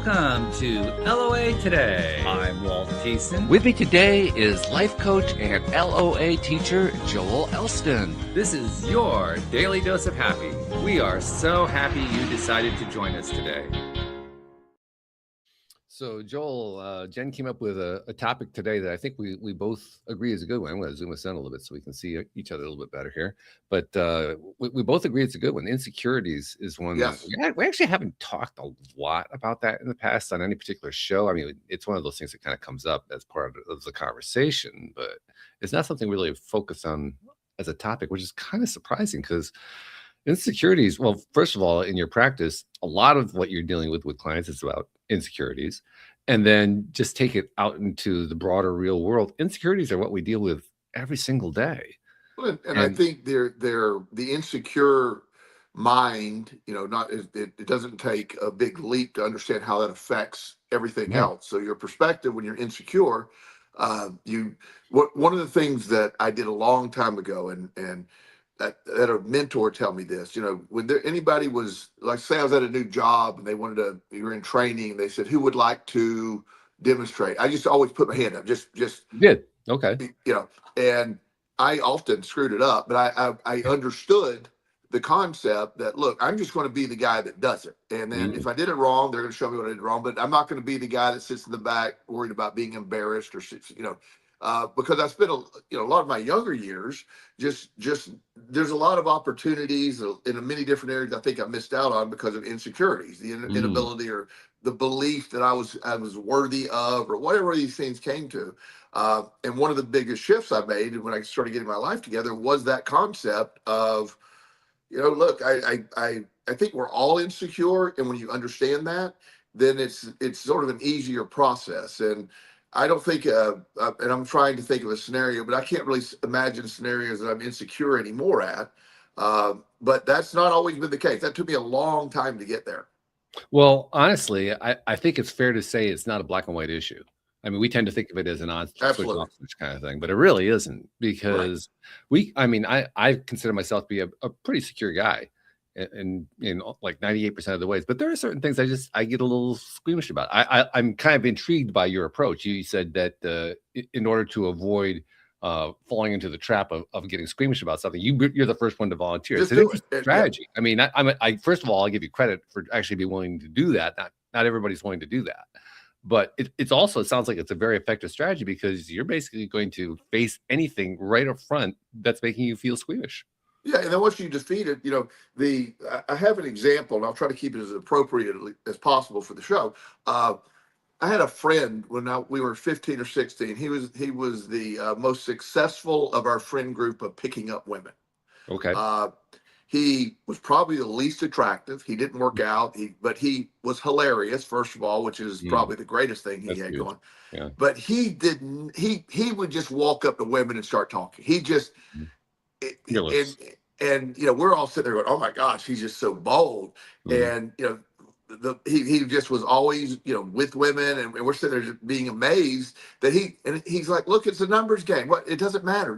Welcome to LOA Today. I'm Walt Thiessen. With me today is life coach and LOA teacher Joel Elston. This is your daily dose of happy. We are so happy you decided to join us today. So Joel, Jen came up with a topic today that I think we both agree is a good one. I'm going to zoom us in a little bit so we can see each other a little bit better here. But we both agree it's a good one. Insecurities is one Yes. that we actually haven't talked a lot about that in the past on any particular show. I mean, it's one of those things that kind of comes up as part of the conversation, but it's not something we really focus on as a topic, which is kind of surprising because insecurities, well, first of all, in your practice, a lot of what you're dealing with clients is about insecurities. And then just take it out into the broader real world. Insecurities are what we deal with every single day. And I think they're the insecure mind, it doesn't take a big leap to understand how that affects everything else. So your perspective when you're insecure, one of the things that I did a long time ago, and I had a mentor tell me this, when anybody was like, say I was at a new job and you were in training, and they said, who would like to demonstrate? I just always put my hand up, just did. Okay. And I often screwed it up, but I understood the concept that, look, I'm just going to be the guy that does it. And then if I did it wrong, they're going to show me what I did wrong, but I'm not going to be the guy that sits in the back worried about being embarrassed or, because I spent a lot of my younger years just there's a lot of opportunities in many different areas I think I missed out on because of insecurities, the inability or the belief that I was worthy of, or whatever these things came to. And one of the biggest shifts I made when I started getting my life together was that concept of, look, I think we're all insecure, and when you understand that, then it's sort of an easier process. And I don't think, and I'm trying to think of a scenario, but I can't really imagine scenarios that I'm insecure anymore at. But that's not always been the case. That took me a long time to get there. Well, honestly, I think it's fair to say it's not a black and white issue. I mean, we tend to think of it as an on switch off switch kind of thing, but it really isn't, because I consider myself to be a pretty secure guy in like 98% of the ways, but there are certain things I get a little squeamish about. I'm kind of intrigued by your approach. You said that in order to avoid falling into the trap of getting squeamish about something, you're the first one to volunteer. It's an interesting strategy. I mean, I first of all, I'll give you credit for actually being willing to do that. Not everybody's willing to do that. But it sounds like it's a very effective strategy, because you're basically going to face anything right up front that's making you feel squeamish. Yeah, and then once you defeat it, I have an example, and I'll try to keep it as appropriate as possible for the show. I had a friend when we were 15 or 16. He was the most successful of our friend group of picking up women. Okay. He was probably the least attractive. He didn't work out, but he was hilarious, first of all, which is probably the greatest thing he had going. Yeah. But he would just walk up to women and start talking. He just, and we're all sitting there going, oh my gosh, he's just so bold. And, he just was always, with women, and we're sitting there just being amazed that he's like, look, it's a numbers game. What, it doesn't matter.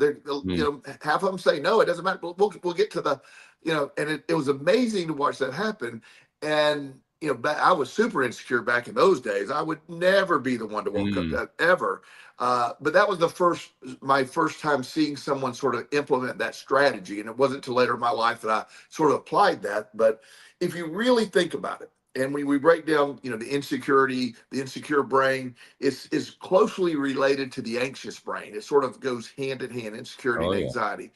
Half of them say no, it doesn't matter. We'll get to the, and it was amazing to watch that happen. And, I was super insecure back in those days. I would never be the one to walk up that ever. But that was my first time seeing someone sort of implement that strategy. And it wasn't until later in my life that I sort of applied that. But if you really think about it, and when we break down, the insecurity, the insecure brain is closely related to the anxious brain. It sort of goes hand in hand, insecurity and anxiety.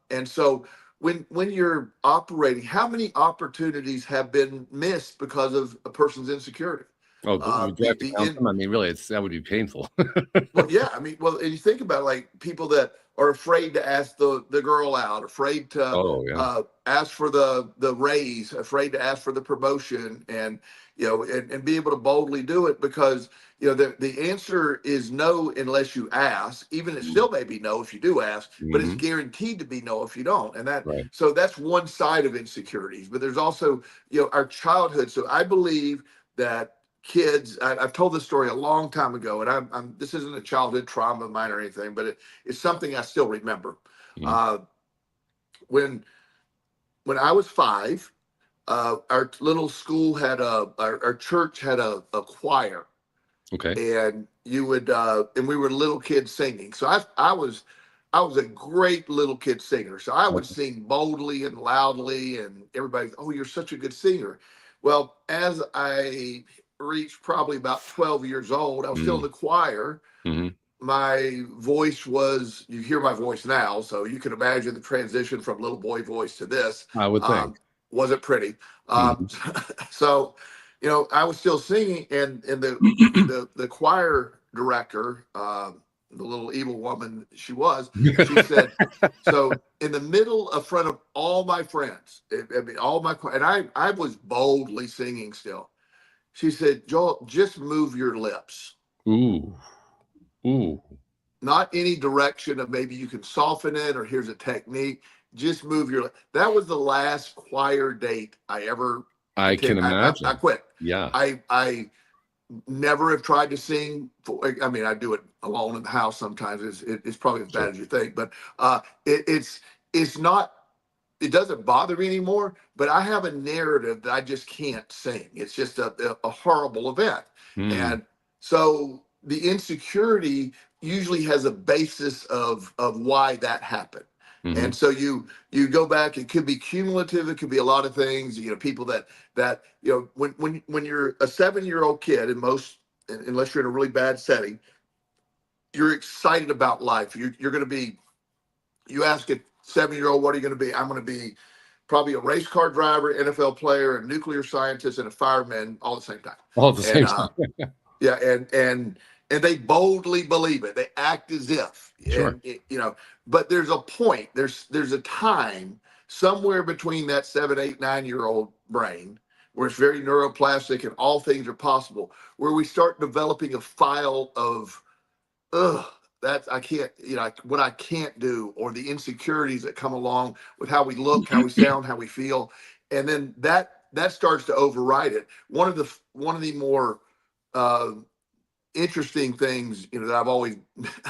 And so when you're operating, how many opportunities have been missed because of a person's insecurity? Oh, I mean, really, that would be painful. Well, yeah. I mean, and you think about like people that are afraid to ask the girl out, afraid to ask for the raise, afraid to ask for the promotion, and and be able to boldly do it because the answer is no unless you ask. Even it still may be no if you do ask, but it's guaranteed to be no if you don't. And so that's one side of insecurities. But there's also our childhood. So I believe that kids, I've told this story a long time ago, and this isn't a childhood trauma of mine or anything, but it's something I still remember. When I was 5, our little school had our church had a choir, Okay. and you would and we were little kids singing. So I was a great little kid singer. So I would sing boldly and loudly, and everybody, oh, you're such a good singer. Well, as I reached probably about 12 years old, I was still in the choir. Mm-hmm. My voice was, you hear my voice now, so you can imagine the transition from little boy voice to this. I would think. Wasn't pretty. Mm-hmm. So, I was still singing, and the choir director, the little evil woman she said, so in the middle of front of all my friends, all my, and I was boldly singing still. She said, Joel, just move your lips. Ooh. Ooh. Not any direction of maybe you can soften it or here's a technique. Just move your lips. That was the last choir date I ever I can imagine. I quit. Yeah. I never have tried to sing. I mean, I do it alone in the house sometimes. It's probably as bad as you think, but it's not. It doesn't bother me anymore. But I have a narrative that I just can't sing. It's just a horrible event, and so the insecurity usually has a basis of why that happened. And so you go back, it could be cumulative, it could be a lot of things, people that when you're a 7-year-old kid, and unless you're in a really bad setting, you're excited about life. You're going to be, you ask a 7-year-old, what are you going to be? I'm going to be probably a race car driver, NFL player, a nuclear scientist, and a fireman all at the same time. All at the same time. Yeah, and they boldly believe it. They act as if, sure. And, but there's a point. There's a time somewhere between that 7, 8, 9-year-old brain where it's very neuroplastic and all things are possible, where we start developing a file of, that's I can't, what I can't do, or the insecurities that come along with how we look, how we sound, how we feel, and then that starts to override it. One of the more interesting things, that I've always,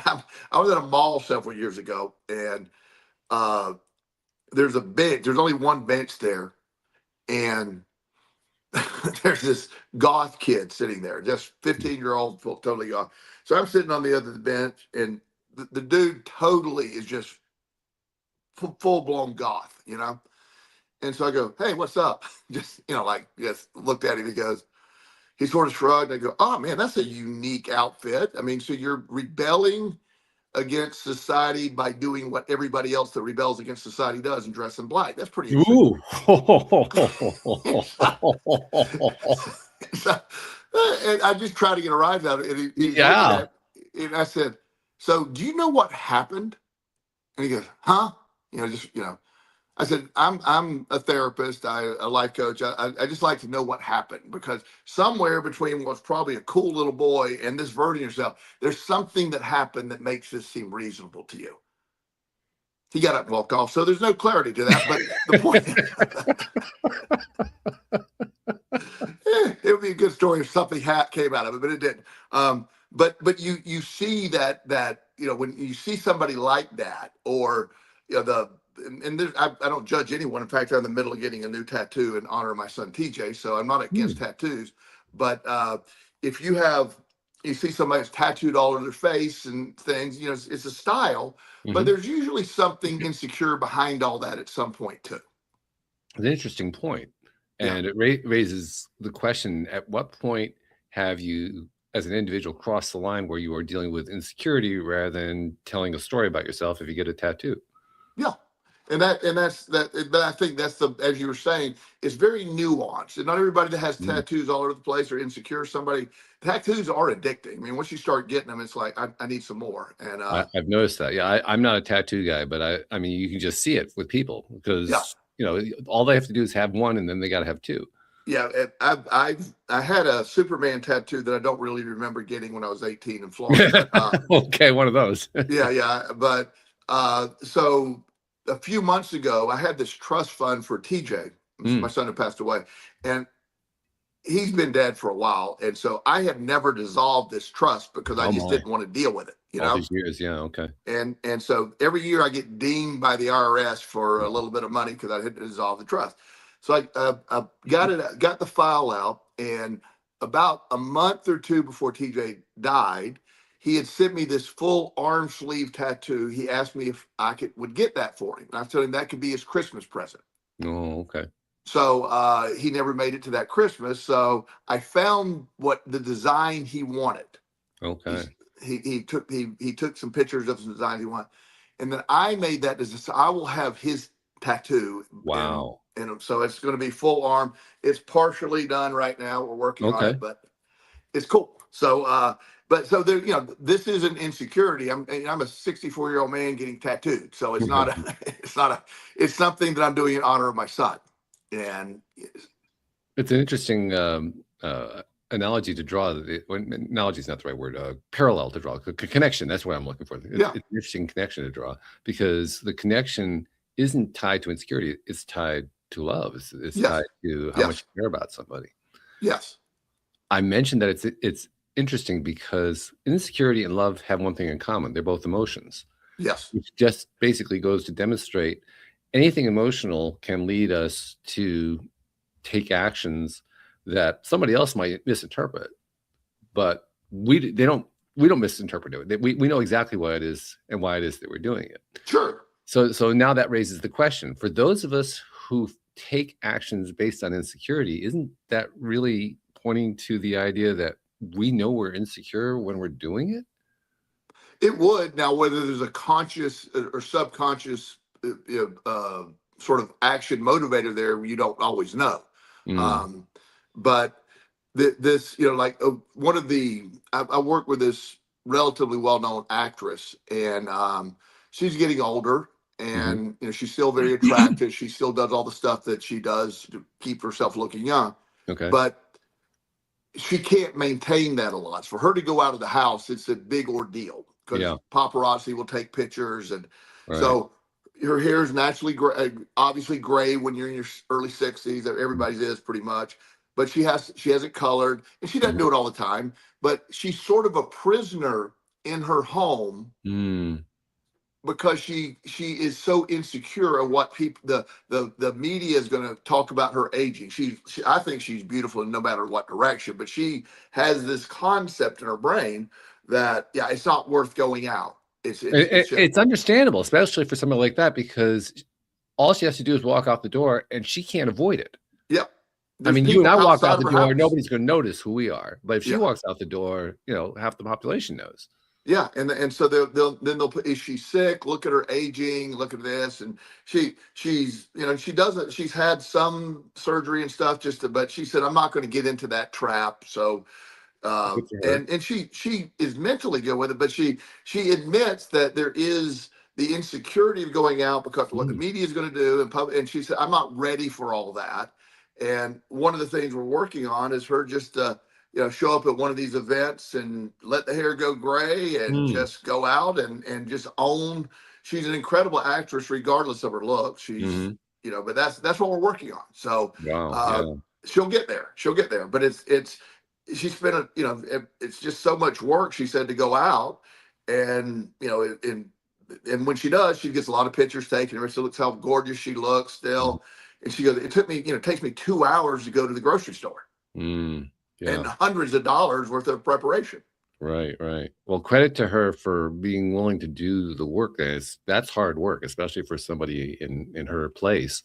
I was at a mall several years ago, and there's a bench. There's only one bench there, and there's this goth kid sitting there, just 15-year-old, totally goth. So I'm sitting on the other bench, and the dude totally is just full blown goth, And so I go, hey, what's up? Just looked at him. He sort of shrugged. And I go, oh man, that's a unique outfit. I mean, so you're rebelling against society by doing what everybody else that rebels against society does and dress in black. That's pretty interesting. And I just tried to get a rise out of it. And I said, so do you know what happened? And he goes, huh? I said, I'm a therapist, a life coach. I just like to know what happened, because somewhere between what's probably a cool little boy and this version of yourself, there's something that happened that makes this seem reasonable to you. He got up and walked off. So there's no clarity to that. But the point, it would be a good story if something came out of it, but it didn't. But you see that when you see somebody like that, or I don't judge anyone. In fact, I'm in the middle of getting a new tattoo in honor of my son TJ, so I'm not against tattoos. But if you see somebody that's tattooed all over their face and things, it's a style, but there's usually something insecure behind all that at some point too. An interesting point. And it raises the question, at what point have you, as an individual, crossed the line where you are dealing with insecurity rather than telling a story about yourself if you get a tattoo? Yeah. And that's that. But I think that's as you were saying, it's very nuanced. And not everybody that has tattoos all over the place are insecure. Tattoos are addicting. I mean, once you start getting them, it's like, I need some more. And I've noticed that. Yeah, I'm not a tattoo guy, but I mean, you can just see it with people, because all they have to do is have one, and then they got to have two. Yeah, I had a Superman tattoo that I don't really remember getting when I was 18 in Florida. Okay, one of those. yeah. But so a few months ago, I had this trust fund for TJ. My son had passed away, and he's been dead for a while. And so I have never dissolved this trust because I just didn't want to deal with it. All these years, yeah, okay. And so every year I get dinged by the IRS for a little bit of money because I had to dissolve the trust. So I got the file out, and about a month or two before TJ died, he had sent me this full arm sleeve tattoo. He asked me if I would get that for him. And I told him that could be his Christmas present. Oh, okay. So he never made it to that Christmas. So I found what the design he wanted. Okay. He took some pictures of the design he wanted, and then I made that design. So I will have his tattoo. Wow. And so it's going to be full arm. It's partially done right now. We're working on it, but it's cool. So but so there, this is an insecurity. I'm a 64-year-old man getting tattooed. So it's not it's something that I'm doing in honor of my son. And it's an interesting analogy to draw. Analogy is not the right word. Parallel to draw. Connection. That's what I'm looking for. It's an interesting connection to draw, because the connection isn't tied to insecurity. It's tied to love. It's tied to how much you care about somebody. Yes. I mentioned that it's interesting because insecurity and love have one thing in common. They're both emotions. Yes. Which just basically goes to demonstrate anything emotional can lead us to take actions that somebody else might misinterpret, but we don't misinterpret it. We know exactly what it is and why it is that we're doing it. Sure. So now that raises the question, for those of us who take actions based on insecurity, isn't that really pointing to the idea that we know we're insecure when we're doing it? It would. Now, whether there's a conscious or subconscious sort of action motivator there, you don't always know. But this, like one of I work with this relatively well-known actress, and she's getting older, and she's still very attractive. She still does all the stuff that she does to keep herself looking young. Okay. But she can't maintain that a lot. For her to go out of the house, it's a big ordeal, because paparazzi will take pictures, and so her hair is naturally gray, obviously gray when you're in your early 60s. Everybody's is pretty much, but she has it colored, and she doesn't do it all the time. But she's sort of a prisoner in her home because she is so insecure of what people, the media is going to talk about her aging. I think she's beautiful in no matter what direction, but she has this concept in her brain that it's not worth going out. It's understandable, especially for somebody like that, because all she has to do is walk out the door, and she can't avoid it. Yep. I mean, you and I walk out the door, nobody's going to notice who we are. But if she walks out the door, half the population knows. Yeah, and so they'll put, is she sick? Look at her aging. Look at this, and she's she's had some surgery and stuff but she said, I'm not going to get into that trap. So and she is mentally good with it, but she admits that there is the insecurity of going out because of what the media is going to do and she said, I'm not ready for all that. And one of the things we're working on is her just show up at one of these events and let the hair go gray and just go out and just own. She's an incredible actress regardless of her look. She's but that's what we're working on. So she'll get there, but she's been it's just so much work, she said, to go out, and and when she does, she gets a lot of pictures taken. Everybody looks how gorgeous she looks still. And she goes, it takes me 2 hours to go to the grocery store. And hundreds of dollars worth of preparation. Right. Well, credit to her for being willing to do the work. That's hard work, especially for somebody in her place,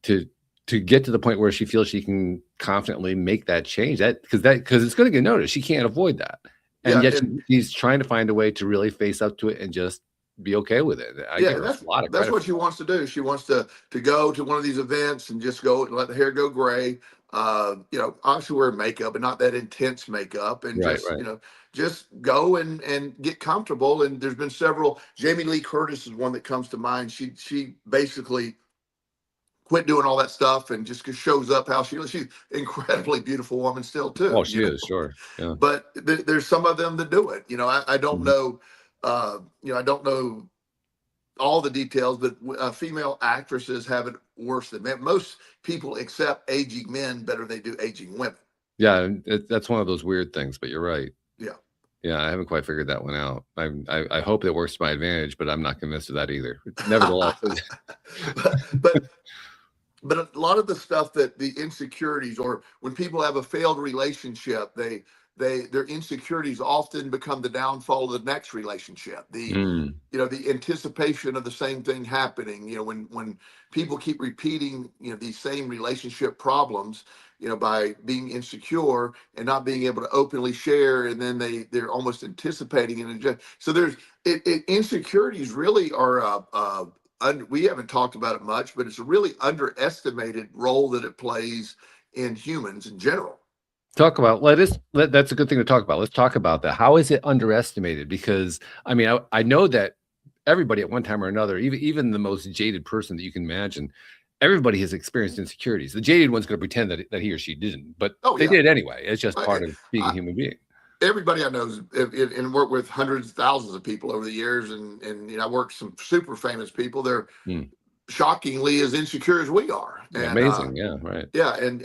to get to the point where she feels she can confidently make that change. Because it's going to get noticed. She can't avoid that, and yet she's trying to find a way to really face up to it and just be okay with it. That's what she wants to do. She wants to go to one of these events and just go and let the hair go gray. Obviously wear makeup, but not that intense makeup, and just go and get comfortable. And there's been several. Jamie Lee Curtis is one that comes to mind. She basically quit doing all that stuff and just shows up how she's an incredibly beautiful woman still too. Oh, she is, sure. Yeah. But there's some of them that do it. I don't know. I don't know all the details, but female actresses have it worse than men. Most people accept aging men better than they do aging women. Yeah, that's one of those weird things, but you're right. Yeah, I haven't quite figured that one out. I hope it works to my advantage, but I'm not convinced of that either. Nevertheless, but but a lot of the stuff that the insecurities, or when people have a failed relationship, their insecurities often become the downfall of the next relationship. The anticipation of the same thing happening, when people keep repeating, these same relationship problems, by being insecure and not being able to openly share, and then they're almost anticipating and so insecurities really are we haven't talked about it much, but it's a really underestimated role that it plays in humans in general. Talk about that's a good thing to talk about. Let's talk about that. How is it underestimated? Because I mean, I know that everybody at one time or another, even the most jaded person that you can imagine, everybody has experienced insecurities. The jaded one's going to pretend that he or she didn't, but they did anyway. It's just part of being a human being. Everybody I know and worked with hundreds of thousands of people over the years, and I worked with some super famous people. They're shockingly as insecure as we are. And, amazing, yeah, right. Yeah, and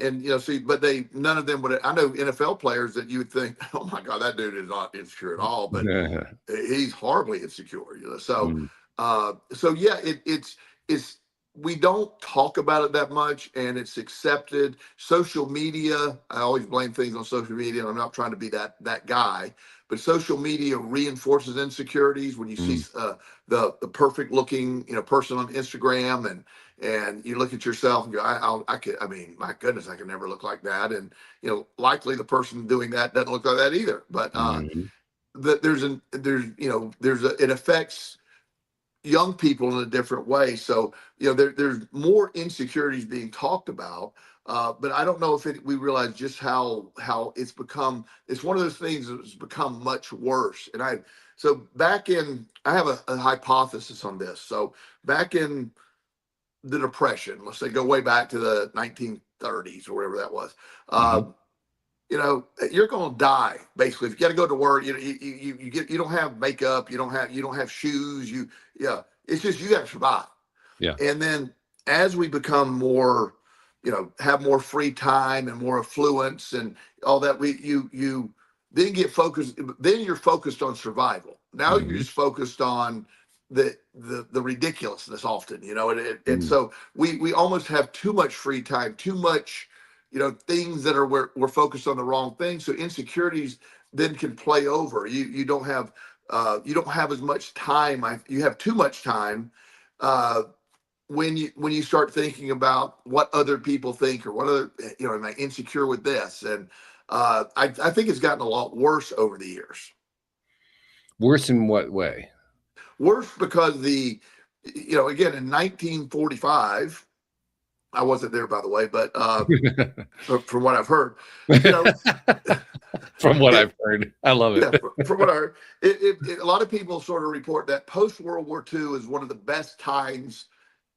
but none of them would. I know NFL players that you would think, oh my God, that dude is not insecure at all, but he's horribly insecure. So yeah, it's we don't talk about it that much, and it's accepted. Social media, I always blame things on social media, and I'm not trying to be that guy, but social media reinforces insecurities. When you see the perfect looking person on Instagram, and you look at yourself and go, I mean, my goodness, I can never look like that. And likely the person doing that doesn't look like that either. But it affects young people in a different way. So there's more insecurities being talked about, but I don't know if we realize just how it's become. It's one of those things that's become much worse. And I have a hypothesis on this. So back in the Depression, let's say go way back to the 1930s or whatever that was. You're going to die basically if you got to go to work. You don't have makeup, you don't have shoes. It's just you got to survive. Yeah. And then as we become more, have more free time and more affluence and all that, you then get focused. Then you're focused on survival. Now you're just focused on the ridiculousness often, and so we almost have too much free time, too much, things that are we're focused on the wrong things. So insecurities then can play over. You don't have as much time. You have too much time when you start thinking about what other people think, or what other, am I insecure with this? And I think it's gotten a lot worse over the years. Worse in what way? Worse because again, in 1945, I wasn't there, by the way, but from what I've heard, from what I've heard, I love it. Yeah, from what I heard, a lot of people sort of report that post World War II is one of the best times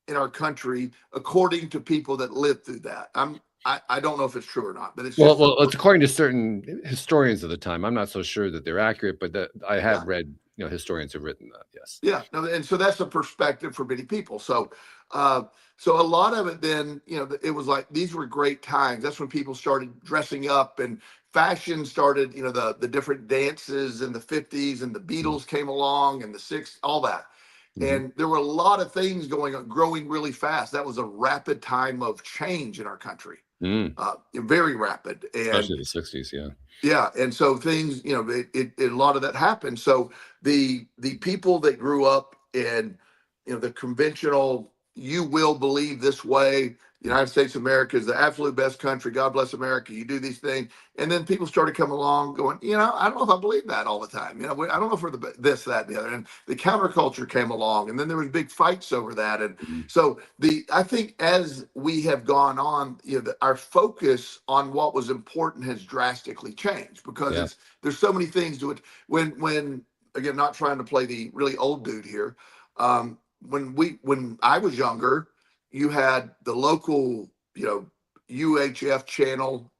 in our country, according to people that lived through that. I don't know if it's true or not, but it's well, it's according to certain historians of the time. I'm not so sure that they're accurate, but I have read, historians have written that. Yes. Yeah. No, and so that's a perspective for many people. So a lot of it then, it was like, these were great times. That's when people started dressing up, and fashion started, the different dances in the 50s, and the Beatles came along, and the 60s, all that. And there were a lot of things growing really fast. That was a rapid time of change in our country. Very rapid. And especially the 60s. Yeah. Yeah. And so things, a lot of that happened. So the people that grew up in, the conventional, you will believe this way, United States of America is the absolute best country, God bless America, you do these things. And then people started coming along going, I don't know if I believe that all the time. I don't know if we're this, that, and the other. And the counterculture came along, and then there was big fights over that. And so I think as we have gone on, our focus on what was important has drastically changed, because there's so many things to it. When again, not trying to play the really old dude here, when I was younger, you had the local, UHF channel,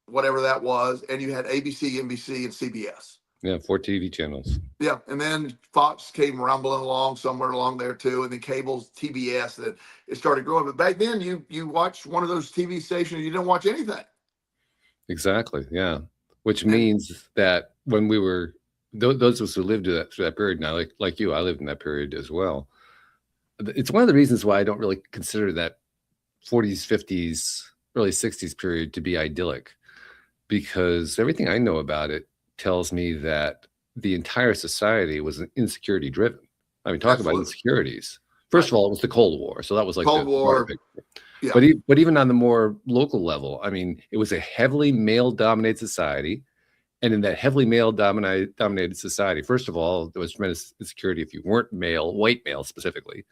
whatever that was, and you had ABC, NBC, and CBS. Yeah, 4 TV channels. Yeah, and then Fox came rumbling along somewhere along there too, and then cable's TBS, that it started growing. But back then, you watched one of those TV stations, you didn't watch anything. Exactly. Yeah, which means that when we were those of us who lived through that period, now, like you, I lived in that period as well. It's one of the reasons why I don't really consider that 40s, 50s, early 60s period to be idyllic, because everything I know about it tells me that the entire society was insecurity driven. I mean, talk about insecurities. First of all, it was the Cold War, so that was like Cold War. Yeah. But even on the more local level, I mean, it was a heavily male-dominated society, and in that heavily male-dominated society, first of all, there was tremendous insecurity if you weren't male, white male specifically,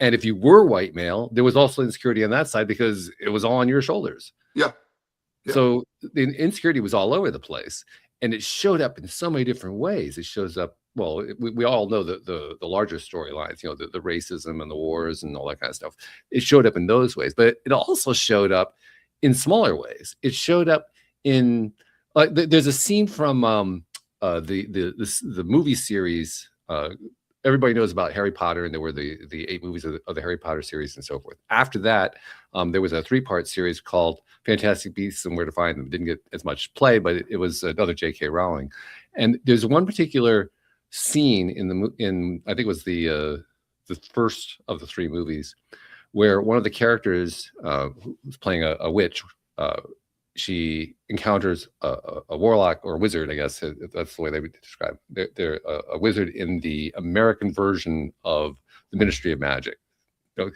and if you were white male, there was also insecurity on that side because it was all on your shoulders. Yeah. So the insecurity was all over the place, and it showed up in so many different ways. It shows up. Well, we all know the larger storylines, you know, the racism and the wars and all that kind of stuff. It showed up in those ways, but it also showed up in smaller ways. It showed up in there's a scene from the movie series. Everybody knows about Harry Potter, and there were the 8 movies of the Harry Potter series and so forth. After that, there was a 3-part series called Fantastic Beasts and Where to Find Them. It didn't get as much play, but it was another J.K. Rowling. And there's one particular scene in I think it was the first of the 3 movies, where one of the characters who's playing a witch, she encounters a warlock or a wizard, I guess that's the way they would describe it. They're a wizard in the American version of the Ministry of Magic.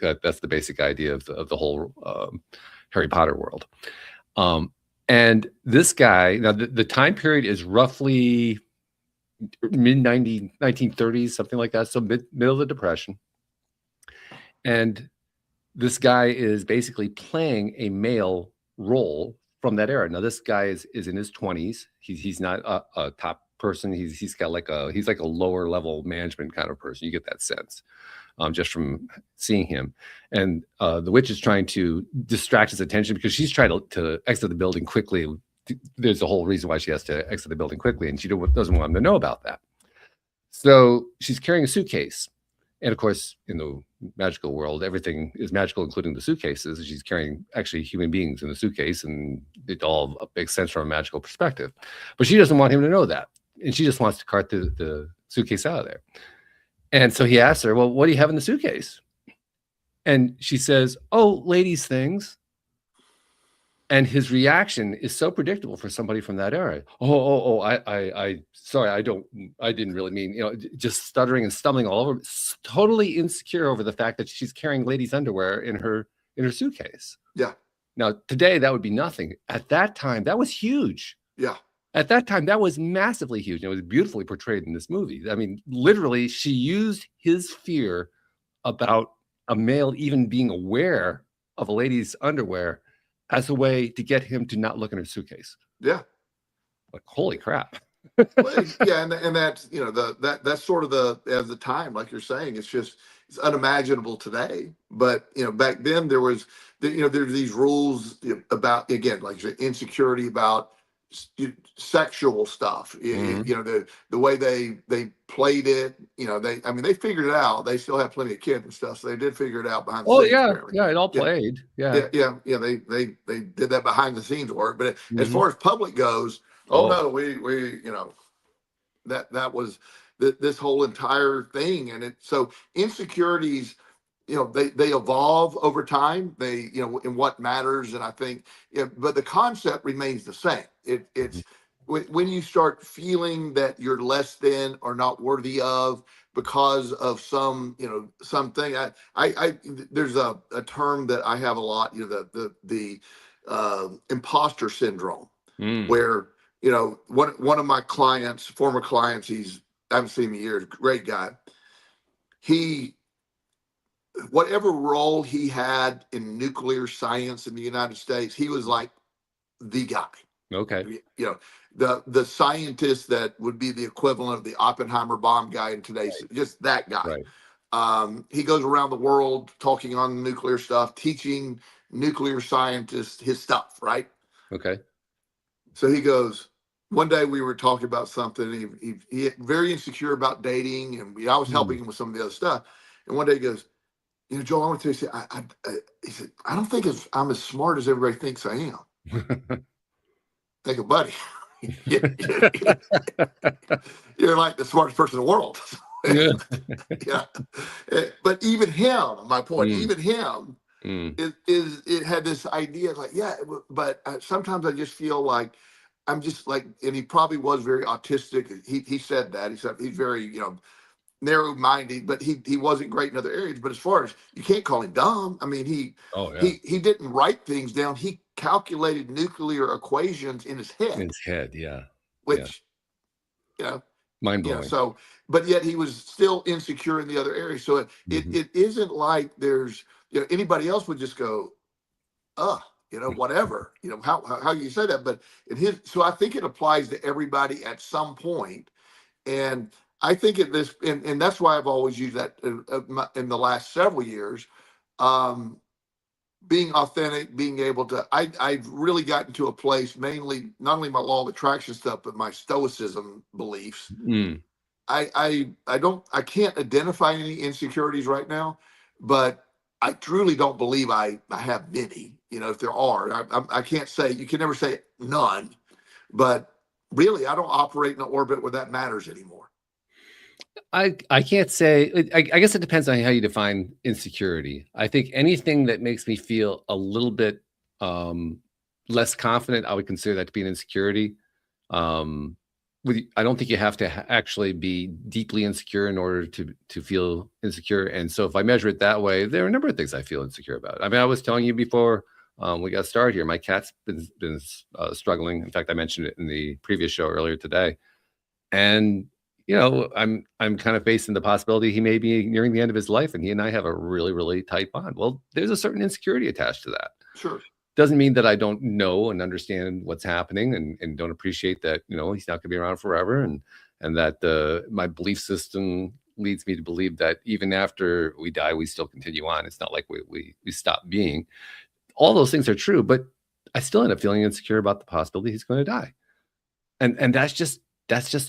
That's the basic idea of the whole Harry Potter world. And this guy, now the time period is roughly mid-1930s, something like that, so middle of the Depression. And this guy is basically playing a male role from that era. Now this guy is in his 20s. He's not a top person. He's got he's like a lower level management kind of person. You get that sense just from seeing him. And the witch is trying to distract his attention because she's trying to exit the building quickly. There's a whole reason why she has to exit the building quickly, and she doesn't want him to know about that. So she's carrying a suitcase. And of course, in the magical world, everything is magical, including the suitcases. She's carrying actually human beings in the suitcase, and it all makes sense from a magical perspective. But she doesn't want him to know that. And she just wants to cart the suitcase out of there. And so he asks her, well, what do you have in the suitcase? And she says, oh, ladies' things. And his reaction is so predictable for somebody from that era. I sorry, I didn't really mean, just stuttering and stumbling all over, totally insecure over the fact that she's carrying ladies' underwear in her suitcase. Yeah. Now, today that would be nothing. At that time, that was huge. Yeah. At that time, that was massively huge. And it was beautifully portrayed in this movie. I mean, literally, she used his fear about a male even being aware of a lady's underwear as a way to get him to not look in her suitcase. Yeah. Like, holy crap. Well, yeah, and that's that's sort of at the time, like you're saying, it's unimaginable today. But back then there was there's these rules about, again, like you said, insecurity about sexual stuff. The way they played it, they figured it out. They still have plenty of kids and stuff, so they did figure it out behind the scenes. Yeah, it all played. Yeah. They did that behind the scenes work. But as far as public goes, no, we that was this whole entire thing. And so insecurities, they evolve over time. They in what matters, and I think but the concept remains the same. It's when you start feeling that you're less than or not worthy of because of something. I there's a term that I have a lot, the imposter syndrome, where one of my clients, former clients, I haven't seen him in years, great guy. Whatever role he had in nuclear science in the United States, he was like the guy. Okay. The scientist that would be the equivalent of the Oppenheimer bomb guy in today's, just that guy. Right. He goes around the world talking on nuclear stuff, teaching nuclear scientists his stuff, right? Okay. So he goes, one day we were talking about something, he very insecure about dating, and I was helping him with some of the other stuff. And one day he goes, Joel, I want to tell you, he said, I don't think I'm as smart as everybody thinks I am. Think, buddy, you're like the smartest person in the world. Yeah. But even him, my point, even him, Mm. It had this idea like, yeah, but sometimes I just feel like I'm just like, and he probably was very autistic. He said that. He said he's very, narrow-minded, but he wasn't great in other areas. But as far as, you can't call him dumb. I mean, Oh yeah. he didn't write things down. He calculated nuclear equations in his In head, his head, yeah. Yeah. which, you know, Mind blowing. so, but yet he was still insecure in the other areas. So Mhm. it isn't like there's, anybody else would just go, whatever, how you say that. But so I think it applies to everybody at some point. And I think and that's why I've always used that in the last several years. Being authentic, being able to, I've really gotten to a place, mainly not only my law of attraction stuff, but my stoicism beliefs. Mm. I can't identify any insecurities right now, but I truly don't believe I have many. If there are, I can't say, you can never say none, but really I don't operate in an orbit where that matters anymore. I can't say. I guess it depends on how you define insecurity. I think anything that makes me feel a little bit less confident, I would consider that to be an insecurity. Um, I don't think you have to actually be deeply insecure in order to feel insecure. And so, if I measure it that way, there are a number of things I feel insecure about. I mean, I was telling you before we got started here. My cat's been struggling. In fact, I mentioned it in the previous show earlier today, and I'm kind of facing the possibility he may be nearing the end of his life, and he and I have a really, really tight bond. Well, there's a certain insecurity attached to that. Sure. Doesn't mean that I don't know and understand what's happening, and don't appreciate that, he's not gonna be around forever, and that my belief system leads me to believe that even after we die, we still continue on. It's not like we stop being. All those things are true, but I still end up feeling insecure about the possibility he's gonna die. And that's just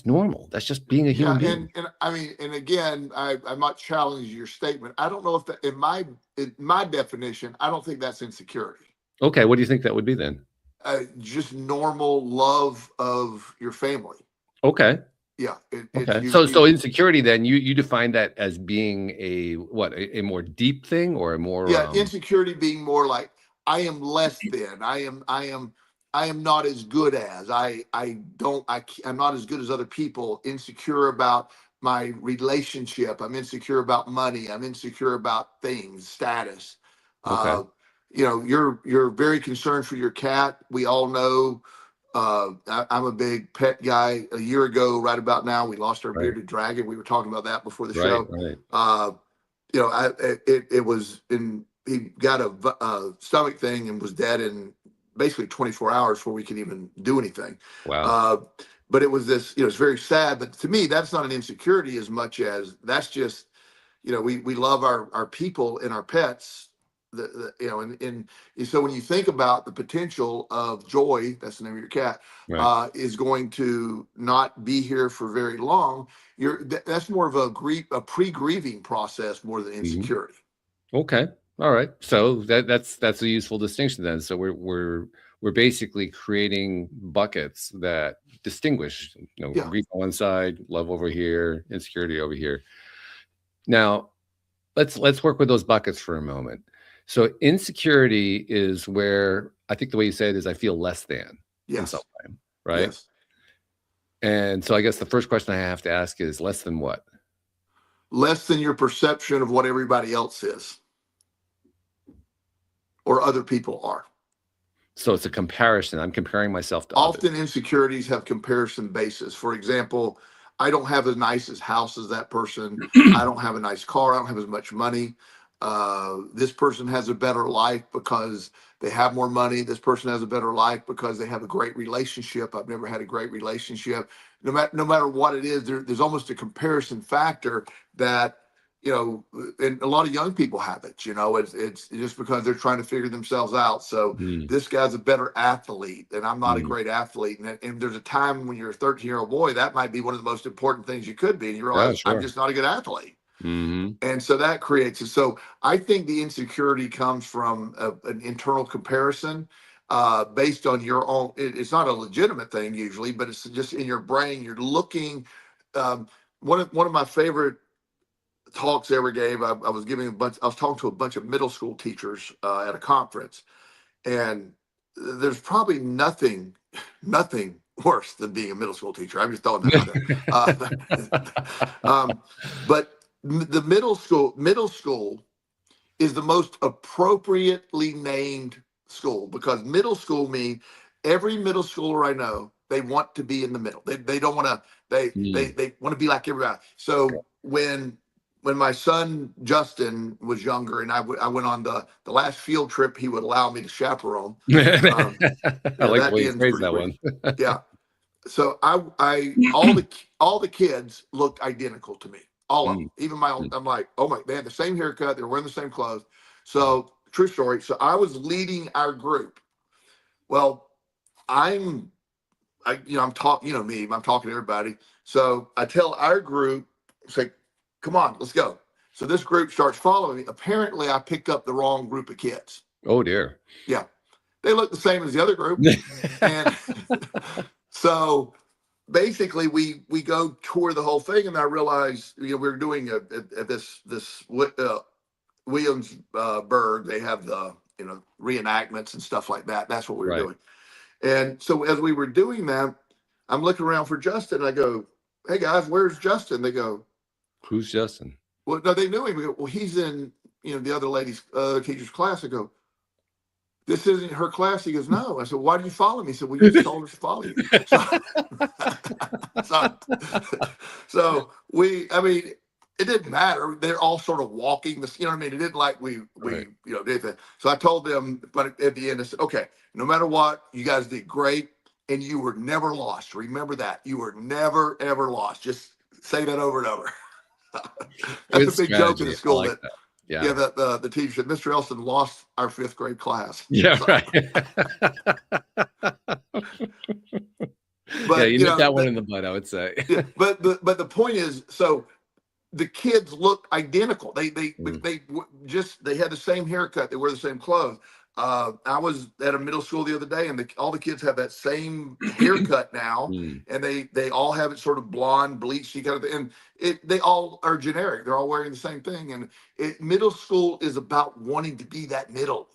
normal. That's just being a human being. And I mean, and again, I might challenge your statement. I don't know if that, in my definition, I don't think that's insecurity. Okay, what do you think that would be then? Just normal love of your family. Okay. Yeah. Okay. So insecurity then, you define that as being a more deep thing, or a more insecurity being more like, I am less than, I am not as good as, I'm not as good as other people, insecure about my relationship, I'm insecure about money, I'm insecure about things, status. Okay. You're very concerned for your cat. We all know. I'm a big pet guy. A year ago, right about now, we lost our Right. bearded dragon. We were talking about that before the Right, show. right. It was he got a stomach thing and was dead in basically 24 hours before we could even do anything. Wow. But it was this, it's very sad. But to me, that's not an insecurity as much as that's just, we love our people and our pets. And so when you think about the potential of Joy, that's the name of your cat, Right. is going to not be here for very long, that's more of a pre-grieving process more than Mhm. insecurity. Okay. All right. So that's a useful distinction then. So we're basically creating buckets that distinguish, Yeah. grief on one side, love over here, insecurity over here. Now, let's work with those buckets for a moment. So insecurity is where, I think the way you say it is, I feel less than in some Yes. way, right? Yes. And so I guess the first question I have to ask is, less than what? Less than your perception of what everybody else is or other people are. So it's a comparison. I'm comparing myself to Often others. insecurities have comparison basis. For example, I don't have as nice a house as that person. I don't have a nice car. I don't have as much money. This person has a better life because they have more money. This person has a better life because they have a great relationship. I've never had a great relationship. No matter what it is, there's almost a comparison factor that, and a lot of young people have it. It's just because they're trying to figure themselves out. So Mm, this guy's a better athlete and I'm not a mm. great athlete. And there's a time when you're a 13-year-old boy, that might be one of the most important things you could be. And you Yeah, realize, I'm sure. just not a good athlete. Hmm. And so that creates it. So I think the insecurity comes from an internal comparison based on your own. It's not a legitimate thing usually, but it's just in your brain. You're looking. Um, one of my favorite talks I ever gave. I was giving a bunch. I was talking to a bunch of middle school teachers at a conference, and there's probably nothing worse than being a middle school teacher. I'm just throwing that out there. But the middle school is the most appropriately named school, because middle school means every middle schooler I know, they want to be in the middle. They don't want to, they want to be like everybody. So when my son Justin was younger, and I went on the last field trip he would allow me to chaperone. I like the way you phrased that one. Yeah. So I all the kids looked identical to me. All of them, even my own. I'm like, oh my, they had the same haircut. They were wearing the same clothes. So true story. So I was leading our group. Well, I'm talking, me, I'm talking to everybody. So I tell our group, say, come on, let's go. So this group starts following me. Apparently I picked up the wrong group of kids. Oh dear. Yeah. They look the same as the other group. And so basically we go tour the whole thing, and I realized, we were doing this Williamsburg. They have the, reenactments and stuff like that. That's what we were doing. And so as we were doing that, I'm looking around for Justin, and I go, hey guys, where's Justin? They go, who's Justin? Well, no, they knew him. We go, well, he's in, the other teacher's class. I go, this isn't her class. He goes, no. I said, why do you follow me? He said, well, you just told us to follow you. So it didn't matter. They're all sort of walking this, It didn't like we did that. So I told them, but at the end, I said, okay, no matter what, you guys did great, and you were never lost. Remember that. You were never, ever lost. Just say that over and over. That's a big joke in the school. Like that. Yeah, the teacher said, Mr. Elson lost our 5th grade class. Yeah, so. Right. But, you nipped that one in the bud, I would say. Yeah, but the point is, so the kids look identical. They had the same haircut. They wear the same clothes. I was at a middle school the other day, and all the kids have that same haircut now, and they all have it sort of blonde, bleachy kind of thing. And they all are generic. They're all wearing the same thing. And middle school is about wanting to be that middle.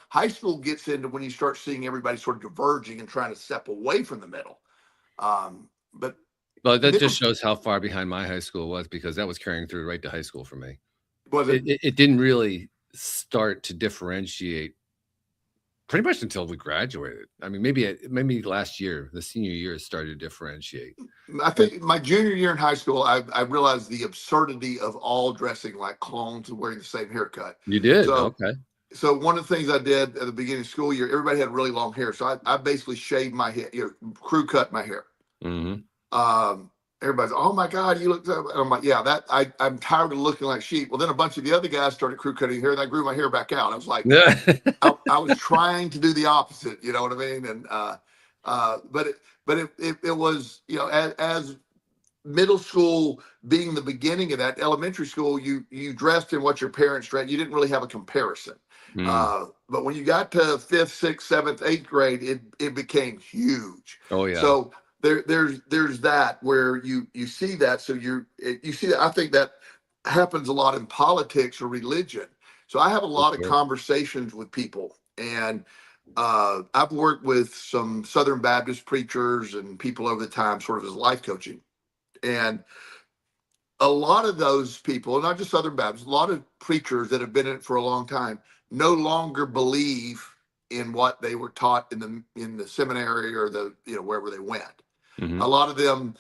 High school gets into when you start seeing everybody sort of diverging and trying to step away from the middle. But that just shows how far behind my high school was, because that was carrying through right to high school for me. Was it? It didn't really start to differentiate pretty much until we graduated. I mean, maybe last year, the senior year, started to differentiate. I think my junior year in high school, I realized the absurdity of all dressing like clones and wearing the same haircut. You did? Okay. So one of the things I did at the beginning of school year, everybody had really long hair. So I basically shaved my hair, crew cut my hair. Mm-hmm. Everybody's, oh my God, you look. And I'm like, yeah, I'm tired of looking like sheep. Well, then a bunch of the other guys started crew cutting hair, and I grew my hair back out. I was like, I was trying to do the opposite. You know what I mean? And but it was, as middle school being the beginning of that, elementary school, you dressed in what your parents dressed. You didn't really have a comparison. But when you got to 5th, 6th, 7th, 8th grade, it became huge. Oh yeah. So there's that where you see that. So you see that. I think that happens a lot in politics or religion. So I have a lot of conversations with people, and I've worked with some Southern Baptist preachers and people over the time, sort of as life coaching. And a lot of those people, not just Southern Baptists, a lot of preachers that have been in it for a long time, no longer believe in what they were taught in the seminary or wherever they went. Mm-hmm. A lot of them,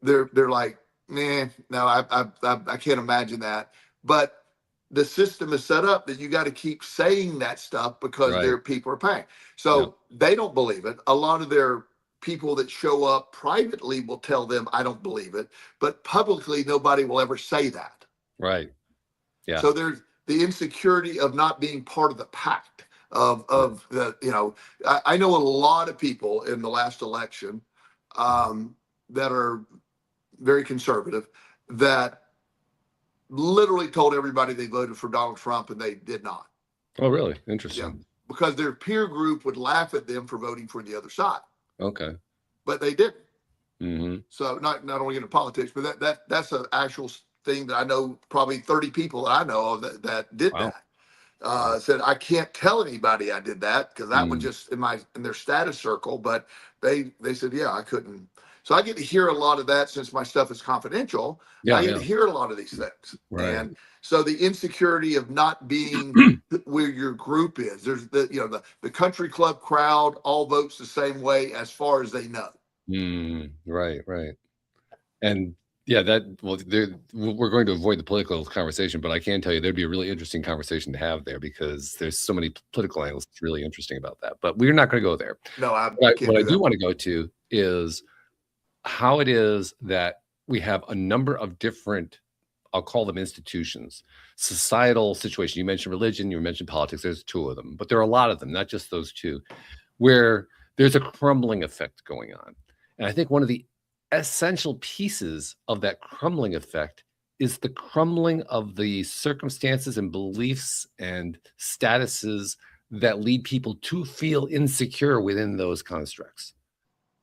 they're like, nah, no, I can't imagine that. But the system is set up that you got to keep saying that stuff because their people are paying. So they don't believe it. A lot of their people that show up privately will tell them, I don't believe it. But publicly, nobody will ever say that. Right. Yeah. So there's the insecurity of not being part of the pact of the, I know a lot of people in the last election that are very conservative that literally told everybody they voted for Donald Trump, and they did not. Oh, really? Interesting. Yeah, because their peer group would laugh at them for voting for the other side. Okay. But they didn't. Mm-hmm. So not only into politics, but that's an actual thing that I know probably 30 people that I know of that did Wow. that. Said I can't tell anybody I did that because that would just in their status circle. But they said, yeah, I couldn't. So I get to hear a lot of that since my stuff is confidential. Yeah, I get yeah. to hear a lot of these things. Right. And so the insecurity of not being where your group is. There's the country club crowd all votes the same way as far as they know. Right, right. And yeah, we're going to avoid the political conversation, but I can tell you there'd be a really interesting conversation to have there because there's so many political angles that's really interesting about that. But we're not going to go there. No, I can't. What I do want to go to is how it is that we have a number of different, I'll call them institutions, societal situations. You mentioned religion, you mentioned politics. There's two of them, but there are a lot of them, not just those two, where there's a crumbling effect going on. And I think one of the essential pieces of that crumbling effect is the crumbling of the circumstances and beliefs and statuses that lead people to feel insecure within those constructs.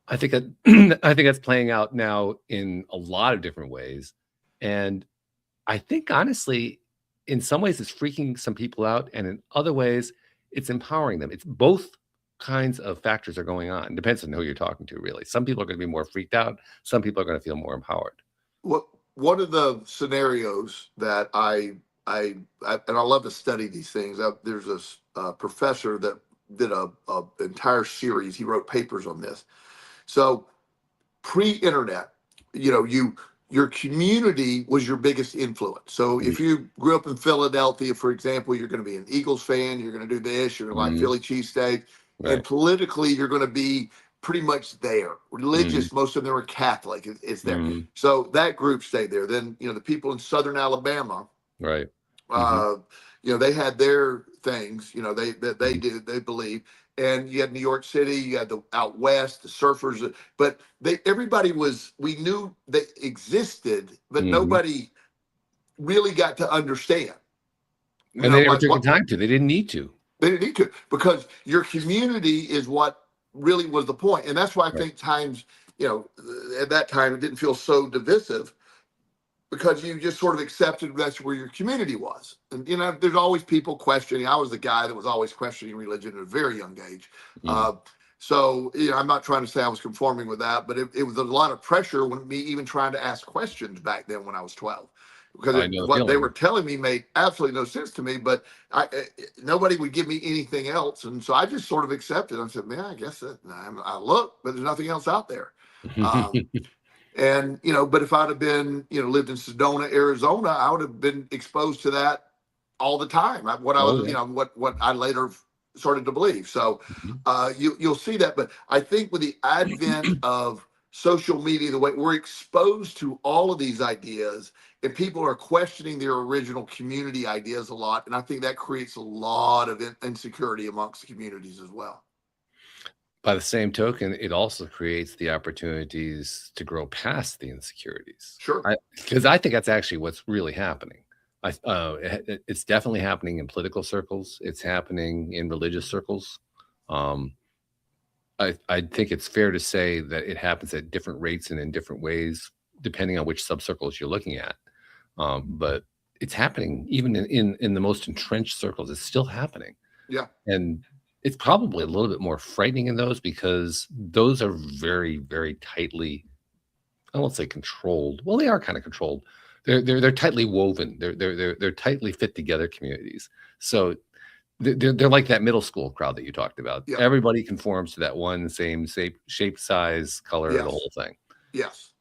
I think that I think that's playing out now in a lot of different ways. And I think honestly, in some ways it's freaking some people out, and in other ways it's empowering them. It's both kinds of factors are going on. It depends on who you're talking to, really. Some people are going to be more freaked out. Some people are going to feel more empowered. One of the scenarios that I and I love to study these things. There's this professor that did a entire series. He wrote papers on this. So pre-internet, your community was your biggest influence. So if you grew up in Philadelphia, for example, you're going to be an Eagles fan. You're going to do this. You're going to like Philly cheesesteak. Right. And politically, you're going to be pretty much there. Religious, most of them are Catholic. It's there. So that group stayed there. Then, the people in Southern Alabama, right? They had their things, they believe. And you had New York City, you had the out west, the surfers, but we knew they existed, but nobody really got to understand. And they never took the time to. They didn't need to. They didn't need to, because your community is what really was the point. And that's why I think times, at that time, it didn't feel so divisive, because you just sort of accepted that's where your community was. And, there's always people questioning. I was the guy that was always questioning religion at a very young age. So, I'm not trying to say I was conforming with that, but it was a lot of pressure when me even trying to ask questions back then when I was 12. Because what they were telling me made absolutely no sense to me, but nobody would give me anything else. And so I just sort of accepted. I said, man, I guess that I look, but there's nothing else out there. And, but if I'd have been, lived in Sedona, Arizona, I would have been exposed to that all the time. What I later started to believe. So you'll see that. But I think with the advent of social media, the way we're exposed to all of these ideas, and people are questioning their original community ideas a lot. And I think that creates a lot of insecurity amongst the communities as well. By the same token, it also creates the opportunities to grow past the insecurities. Sure. Because I think that's actually what's really happening. It's definitely happening in political circles. It's happening in religious circles. I think it's fair to say that it happens at different rates and in different ways, depending on which subcircles you're looking at. But it's happening even in the most entrenched circles. It's still happening. Yeah. And it's probably a little bit more frightening in those, because those are very, very tightly, I won't say controlled. Well, they are kind of controlled. They're tightly woven. They're tightly fit together communities. So they're like that middle school crowd that you talked about. Yeah. Everybody conforms to that one same shape, size, color, the whole thing. Yes.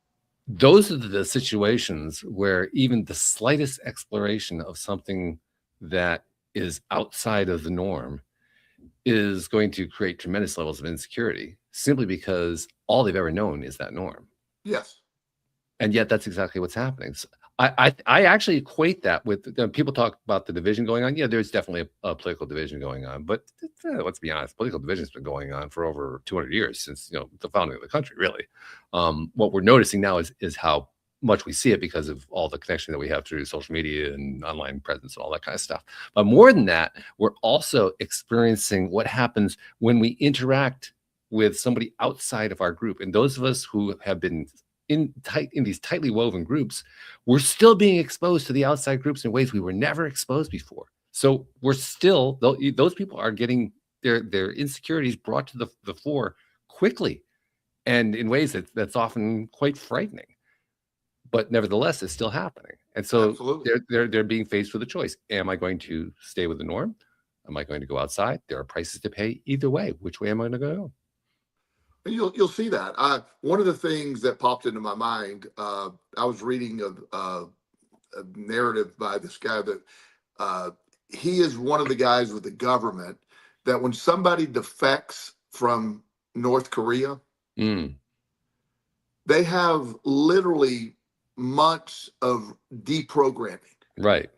Those are the situations where even the slightest exploration of something that is outside of the norm is going to create tremendous levels of insecurity, simply because all they've ever known is that norm. Yes. And yet that's exactly what's happening. So I actually equate that with, people talk about the division going on. Yeah, there's definitely a political division going on, but let's be honest, political division has been going on for over 200 years, since the founding of the country, really. What we're noticing now is how much we see it because of all the connection that we have through social media and online presence and all that kind of stuff. But more than that, we're also experiencing what happens when we interact with somebody outside of our group. And those of us who have been in these tightly woven groups, we're still being exposed to the outside groups in ways we were never exposed before. So we're still, those people are getting their insecurities brought to the fore quickly, and in ways that's often quite frightening. But nevertheless, it's still happening. And so Absolutely. they're being faced with a choice. Am I going to stay with the norm? Am I going to go outside? There are prices to pay either way. Which way am I going to go? And you'll see that. One of the things that popped into my mind, I was reading a narrative by this guy that he is one of the guys with the government that when somebody defects from North Korea, they have literally months of deprogramming. Right.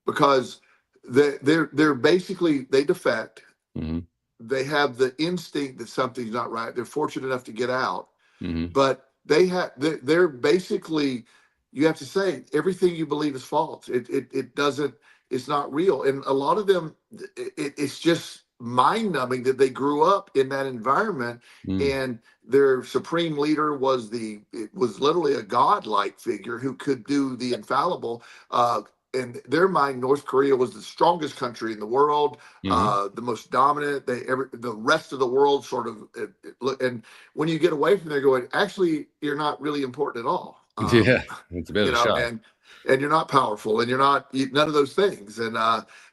Because they're basically, they defect. Mm-hmm. They have the instinct that something's not right. They're fortunate enough to get out, but they're basically, you have to say everything you believe is false. It doesn't, it's not real. And a lot of them, it's just mind numbing that they grew up in that environment, and their supreme leader was literally a godlike figure who could do the infallible. In their mind, North Korea was the strongest country in the world, the most dominant. The rest of the world sort of and when you get away from there, going, actually, you're not really important at all. Yeah, it's a bit of a shock. And you're not powerful, and you're not none of those things. And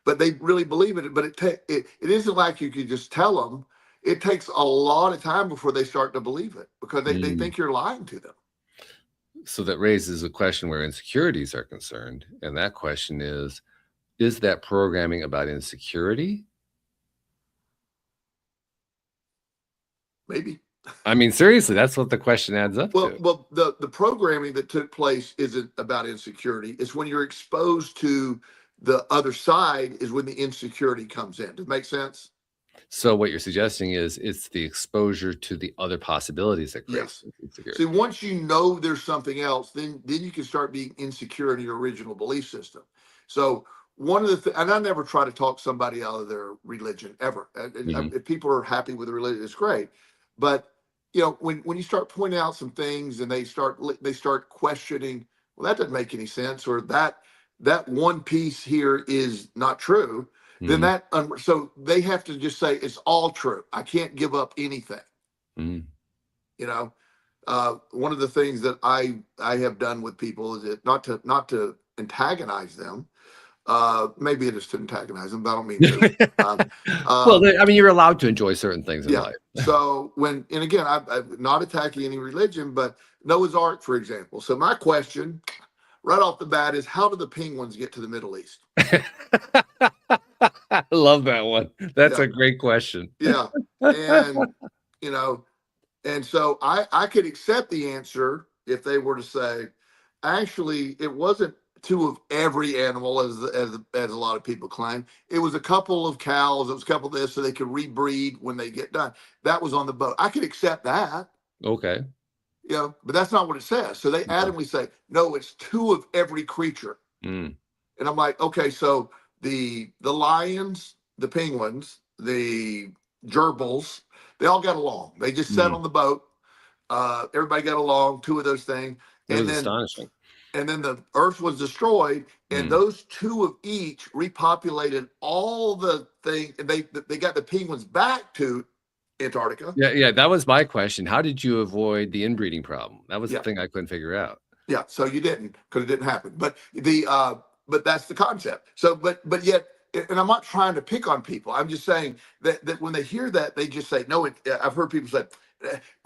but they really believe it. But it isn't like you could just tell them. It takes a lot of time before they start to believe it, because they think you're lying to them. So that raises a question where insecurities are concerned. And that question is that programming about insecurity? Maybe. I mean, seriously, that's what the question adds up to. Well, the programming that took place isn't about insecurity. It's when you're exposed to the other side is when the insecurity comes in. Does it make sense? So what you're suggesting is it's the exposure to the other possibilities that creates insecurity. See, once you know there's something else, then you can start being insecure in your original belief system. So one of the and I never try to talk somebody out of their religion ever. If people are happy with the religion, it's great. But you know, when you start pointing out some things and they start questioning, well, that doesn't make any sense, or that one piece here is not true. Then so they have to just say it's all true. I can't give up anything. You know, one of the things that I have done with people is not to antagonize them. Maybe it is to antagonize them, but I don't mean to. Well, I mean, you're allowed to enjoy certain things in life. So and again, I'm not attacking any religion, but Noah's Ark, for example. So my question right off the bat is, how do the penguins get to the Middle East? I love that one. That's a great question. Yeah. And, you know, and so I could accept the answer if they were to say, actually, it wasn't two of every animal as a lot of people claim. It was a couple of cows. It was a couple of this, so they could rebreed when they get done. That was on the boat. I could accept that. Okay. You know, but that's not what it says. So they adamantly say, no, it's two of every creature. And I'm like, okay, so the lions, the penguins, the gerbils, they all got along. They just sat on the boat. Everybody got along, two of those things. It was astonishing. And then the earth was destroyed, and those two of each repopulated all the things. And they got the penguins back to Antarctica. Yeah, that was my question. How did you avoid the inbreeding problem? That was the thing I couldn't figure out. Yeah, so you didn't, because it didn't happen. But but that's the concept. So, but yet, and I'm not trying to pick on people. I'm just saying that when they hear that, they just say, no. I've heard people say,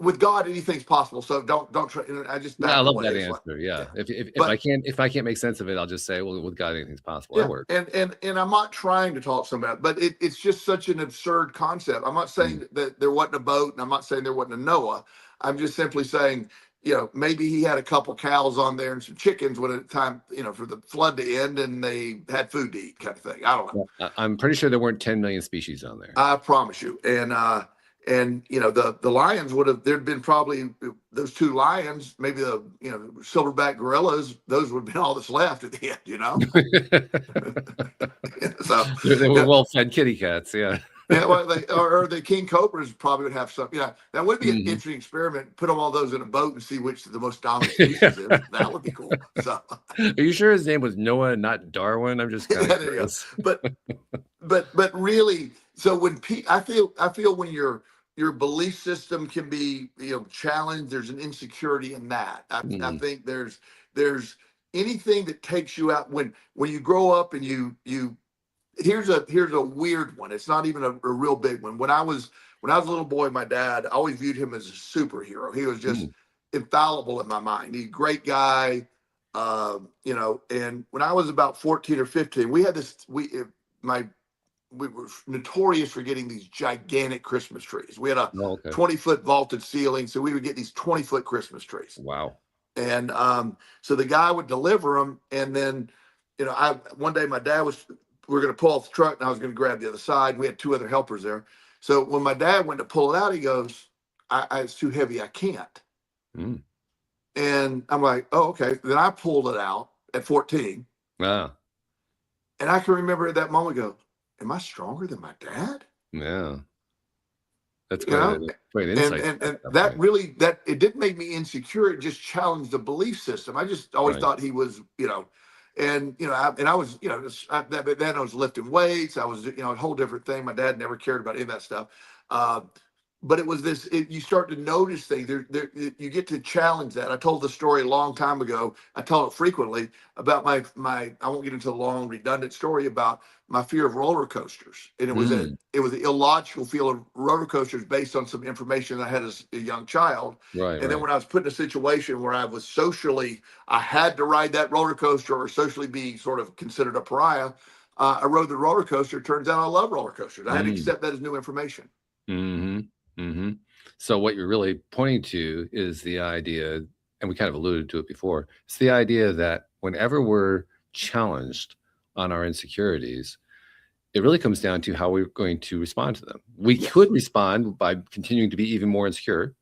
with God, anything's possible. So don't try. I just I love that answer. Yeah. If I can't make sense of it, I'll just say, well, with God, anything's possible. That works. And I'm not trying to talk somebody, but it's just such an absurd concept. I'm not saying that there wasn't a boat, and I'm not saying there wasn't a Noah. I'm just simply saying, you know, maybe he had a couple cows on there and some chickens when at the time, you know, for the flood to end, and they had food to eat, kind of thing. I don't know. I'm pretty sure there weren't 10 million species on there. I promise you. And you know, the lions there'd been probably those two lions, maybe the silverback gorillas, those would have been all that's left at the end, you know. So they were well-fed kitty cats, yeah. Yeah, well, or the king cobras probably would have some. Yeah, that would be an Mhm. interesting experiment. Put them all those in a boat and see which the most dominant species is. That would be cool. So, Are you sure his name was Noah, not Darwin? I'm just kind yeah, of there you go. curious. But really, so when I feel when your belief system can be challenged, there's an insecurity in that. I Mm, think there's anything that takes you out when you grow up and you here's a weird one. It's not even a real big one. When I was a little boy, my dad, I always viewed him as a superhero. He was just mm. infallible in my mind. He's a great guy. And when I was about 14 or 15, we had this. My we were notorious for getting these gigantic Christmas trees. We had a Oh, okay. 20-foot vaulted ceiling, so we would get these 20-foot Christmas trees. Wow. And so the guy would deliver them, and then, I one day my dad we were going to pull off the truck, and I was going to grab the other side. We had two other helpers there. So when my dad went to pull it out, he goes, "It's too heavy. I can't." Mm. And I'm like, "Oh, okay." Then I pulled it out at 14, Ah, and I can remember at that moment, go, "Am I stronger than my dad?" yeah. That's You know, quite an and insight and at and that that point. really that it didn't make me insecure. It just challenged the belief system. I just always Right. thought he was, I was, but then I was lifting weights. I was, a whole different thing. My dad never cared about any of that stuff. Uh, but it was you start to notice things. You get to challenge that. I told the story a long time ago. I tell it frequently about my. I won't get into a long redundant story about my fear of roller coasters, and Mm. it was an illogical fear of roller coasters based on some information I had as a young child. Right, And then right. when I was put in a situation where I had to ride that roller coaster or socially be sort of considered a pariah. I rode the roller coaster. Turns out I love roller coasters. I had to Mm. accept that as new information. Mhm. Mhm. So what you're really pointing to is the idea, and we kind of alluded to it before, it's the idea that whenever we're challenged on our insecurities, it really comes down to how we're going to respond to them. We Yes. could respond by continuing to be even more insecure,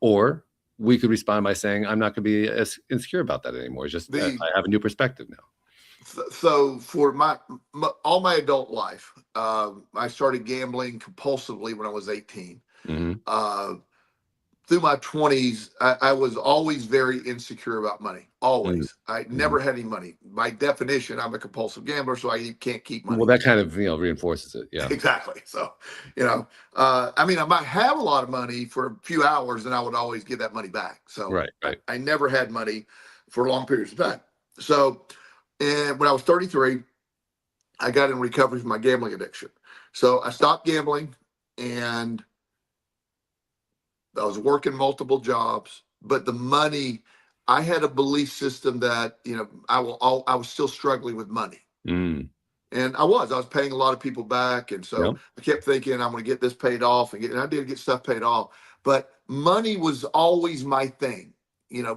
or we could respond by saying, I'm not going to be as insecure about that anymore. It's just The I have a new perspective now. so for all my adult life, I started gambling compulsively when I was 18. Hmm. Uh, Through my 20s, I was always very insecure about money. Hmm. Always. I Hmm. never had any money. By definition, I'm a compulsive gambler, so I can't keep Well, money. that kind of reinforces it. Yeah. Exactly. So, I mean, I might have a lot of money for a few hours and I would always give that money back. So Right. Right. I never had money for long periods of time. So, and when I was 33, I got in recovery from my gambling addiction. So I stopped gambling and I was working multiple jobs, but the money, I had a belief system that, I was still struggling with money. Mm. And I was paying a lot of people back. And so Yep. I kept thinking I'm going to get this paid off and I did get stuff paid off, but money was always my thing.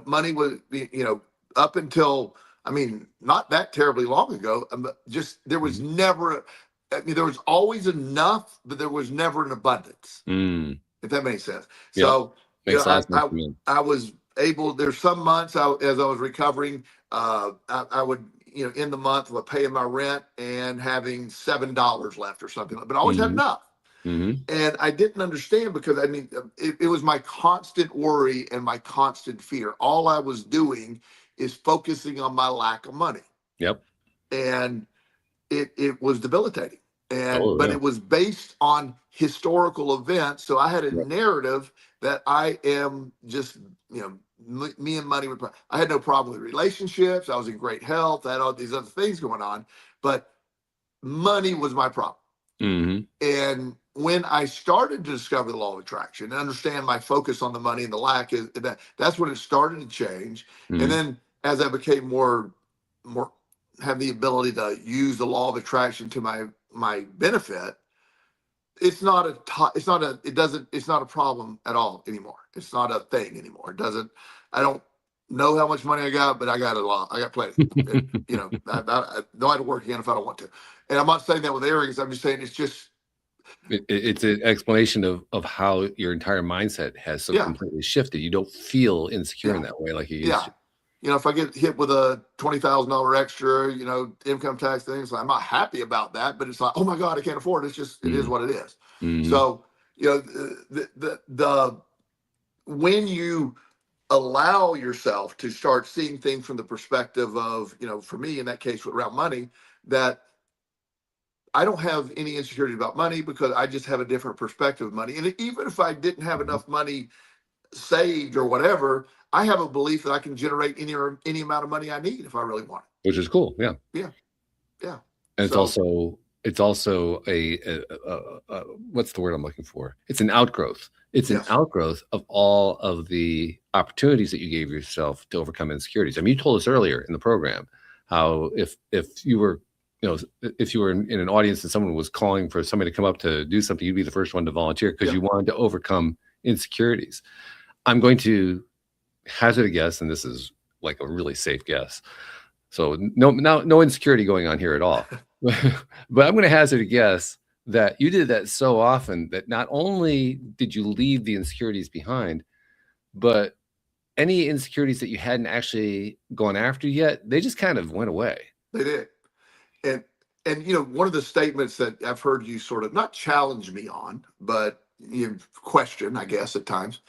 Money was, up until, I mean, not that terribly long ago, just there was Mhm. never, I mean, there was always enough, but there was never an abundance, Mm. if that makes sense. Yep. So, Makes a lot of sense I, to me. I was able, there's some months as I was recovering, I would, in the month of paying my rent and having $7 left or something, but I always had Hmm. enough. Hmm. And I didn't understand because I mean, it was my constant worry and my constant fear. All I was doing is focusing on my lack of money. Yep. And it was debilitating. Oh, But yeah. it was based on historical events. So I had a Yep. narrative that I am just, me and money were, I had no problem with relationships. I was in great health. I had all these other things going on, but money was my problem. Hmm. And when I started to discover the law of attraction and understand my focus on the money and the lack is that's when it started to change. And Hmm. then as I became more have the ability to use the law of attraction to my benefit, it's not a problem at all anymore. It's not a thing anymore. It doesn't I don't know how much money I got, but I got a lot. I got plenty. I don't have to work again if I don't want to. And I'm not saying that with arrogance. I'm just saying it's just It's an explanation of how your entire mindset has so yeah, completely shifted. You don't feel insecure in yeah, that way like you used yeah. to. if I get hit with a $20,000 extra, income tax things, I'm not happy about that, but it's like, oh my God, I can't afford it. It's just, it is what it is. So, the when you allow yourself to start seeing things from the perspective of, for me in that case around money, that I don't have any insecurity about money because I just have a different perspective of money. And even if I didn't have enough money saved or whatever, I have a belief that I can generate any amount of money I need if I really want it. Which is cool. Yeah. Yeah. And it's also a what's the word I'm looking for? It's an outgrowth. It's an outgrowth of all of the opportunities that you gave yourself to overcome insecurities. I mean, you told us earlier in the program how if you were if you were in an audience and someone was calling for somebody to come up to do something, you'd be the first one to volunteer because you wanted to overcome insecurities. I'm going to hazard a guess, and this is like a really safe guess. So no insecurity going on here at all. But I'm going to hazard a guess that you did that so often that not only did you leave the insecurities behind, but any insecurities that you hadn't actually gone after yet, they just kind of went away. They did. And one of the statements that I've heard you sort of not challenge me on, but question, I guess, at times,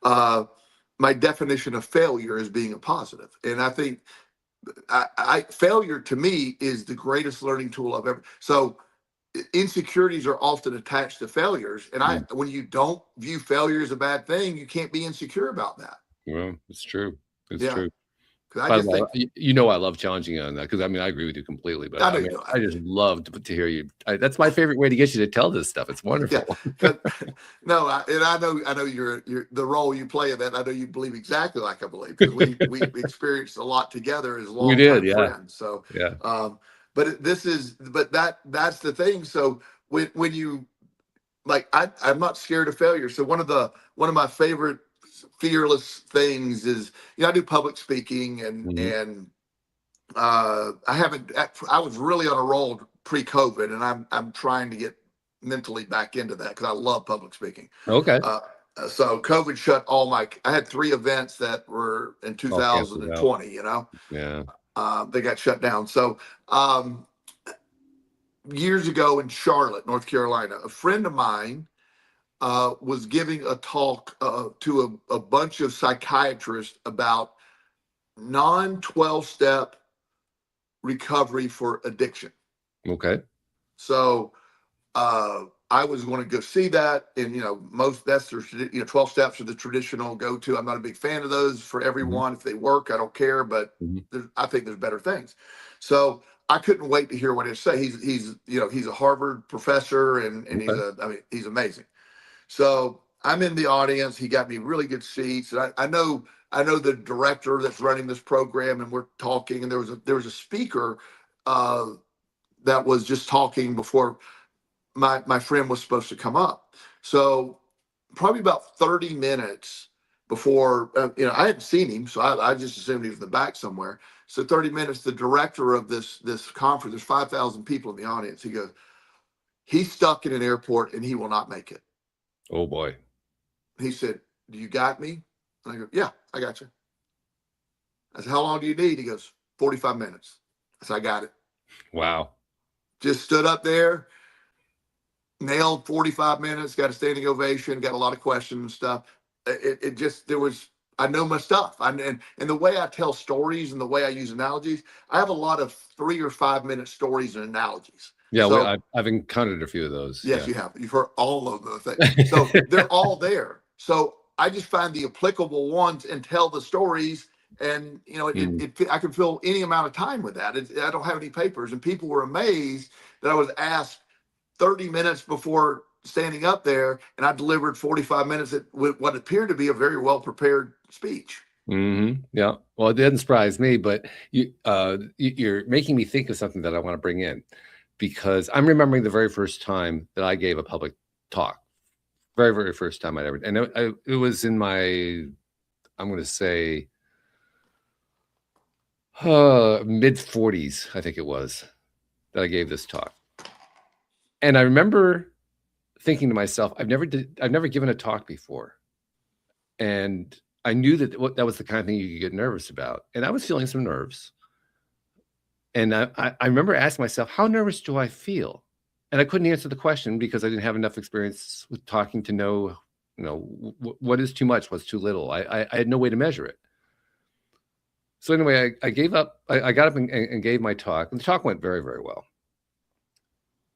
my definition of failure is being a positive. And I think failure to me is the greatest learning tool I've ever. So insecurities are often attached to failures. And when you don't view failure as a bad thing, you can't be insecure about that. Well, it's true. It's true. I just think, I love challenging you on that because I agree with you completely. But I just love to hear you. That's my favorite way to get you to tell this stuff. It's wonderful. No, I know you're the role you play in that. I know you believe exactly like I believe because we experienced a lot together as long friends. So but that's the thing. So when you I'm not scared of failure. So one of my favorite fearless things is I do public speaking and I was really on a roll pre-COVID and I'm trying to get mentally back into that because I love public speaking. Okay. So COVID shut I had 3 events that were in 2020, they got shut down. So years ago in Charlotte, North Carolina, a friend of mine was giving a talk to a bunch of psychiatrists about non-12-step recovery for addiction. Okay. So I was going to go see that, and that's 12 steps are the traditional go-to. I'm not a big fan of those for everyone. If they work, I don't care, but I think there's better things. So I couldn't wait to hear what he'd say. He's a Harvard professor, and he's amazing. So I'm in the audience. He got me really good seats. And I know the director that's running this program, and we're talking. And there was a speaker that was just talking before my friend was supposed to come up. So probably about 30 minutes before, I hadn't seen him, so I just assumed he was in the back somewhere. So 30 minutes, the director of this conference, there's 5,000 people in the audience. He goes, he's stuck in an airport and he will not make it. Oh boy. He said, do you got me? And I go, yeah, I got you. I said, how long do you need? He goes, 45 minutes. I said, I got it. Wow. Just stood up there, nailed 45 minutes, got a standing ovation, got a lot of questions and stuff. I know my stuff. And the way I tell stories and the way I use analogies, I have a lot of 3 or 5 minute stories and analogies. Yeah, so, I've encountered a few of those. Yes, you have. You've heard all of the things. So they're all there. So I just find the applicable ones and tell the stories. And, I can fill any amount of time with that. I don't have any papers. And people were amazed that I was asked 30 minutes before standing up there, and I delivered 45 minutes with what appeared to be a very well-prepared speech. Yeah. Well, it didn't surprise me, but you're making me think of something that I want to bring in. Because I'm remembering the very first time that I gave a public talk, very, very first time I'd ever, and it was in my, I'm going to say, mid 40s, I think it was, that I gave this talk. And I remember thinking to myself, I've never given a talk before. And I knew that that was the kind of thing you could get nervous about. And I was feeling some nerves. And I remember asking myself, how nervous do I feel? And I couldn't answer the question because I didn't have enough experience with talking to know, what is too much, what's too little. I had no way to measure it. So anyway, I gave up. I got up and gave my talk. And the talk went very, very well.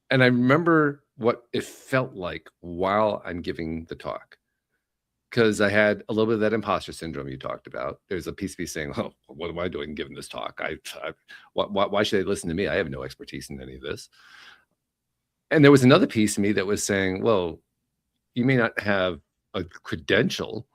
And I remember what it felt like while I'm giving the talk. Because I had a little bit of that imposter syndrome you talked about. There's a piece of me saying, "Oh, what am I doing giving this talk? Why should they listen to me? I have no expertise in any of this." And there was another piece of me that was saying, "Well, you may not have a credential,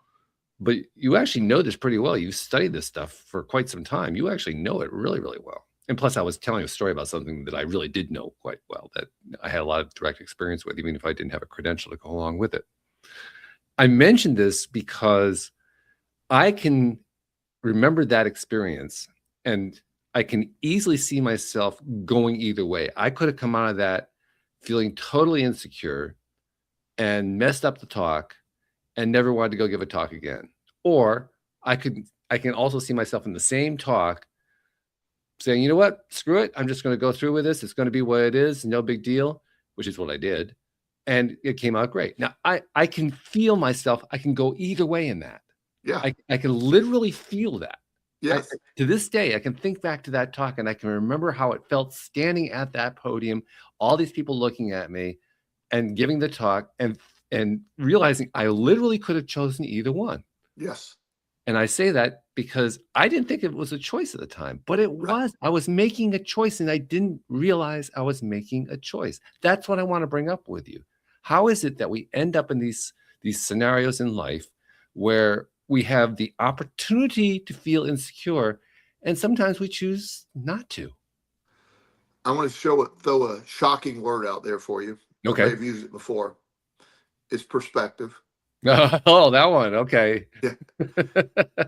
but you actually know this pretty well. You've studied this stuff for quite some time. You actually know it really, really well." And plus, I was telling a story about something that I really did know quite well, that I had a lot of direct experience with, even if I didn't have a credential to go along with it. I mentioned this because I can remember that experience, and I can easily see myself going either way. I could have come out of that feeling totally insecure and messed up the talk and never wanted to go give a talk again. Or I can also see myself in the same talk saying, you know what, screw it. I'm just going to go through with this. It's going to be what it is. No big deal, which is what I did. And it came out great. Now, I can feel myself. I can go either way in that. Yeah. I can literally feel that. Yes. To this day, I can think back to that talk, and I can remember how it felt standing at that podium, all these people looking at me and giving the talk, and realizing I literally could have chosen either one. Yes. And I say that because I didn't think it was a choice at the time, but it was. I was making a choice, and I didn't realize I was making a choice. That's what I want to bring up with you. How is it that we end up in these scenarios in life where we have the opportunity to feel insecure, and sometimes we choose not to? I want to throw a shocking word out there for you. Okay. I've used it before. It's perspective. Oh, that one. Okay. Yeah.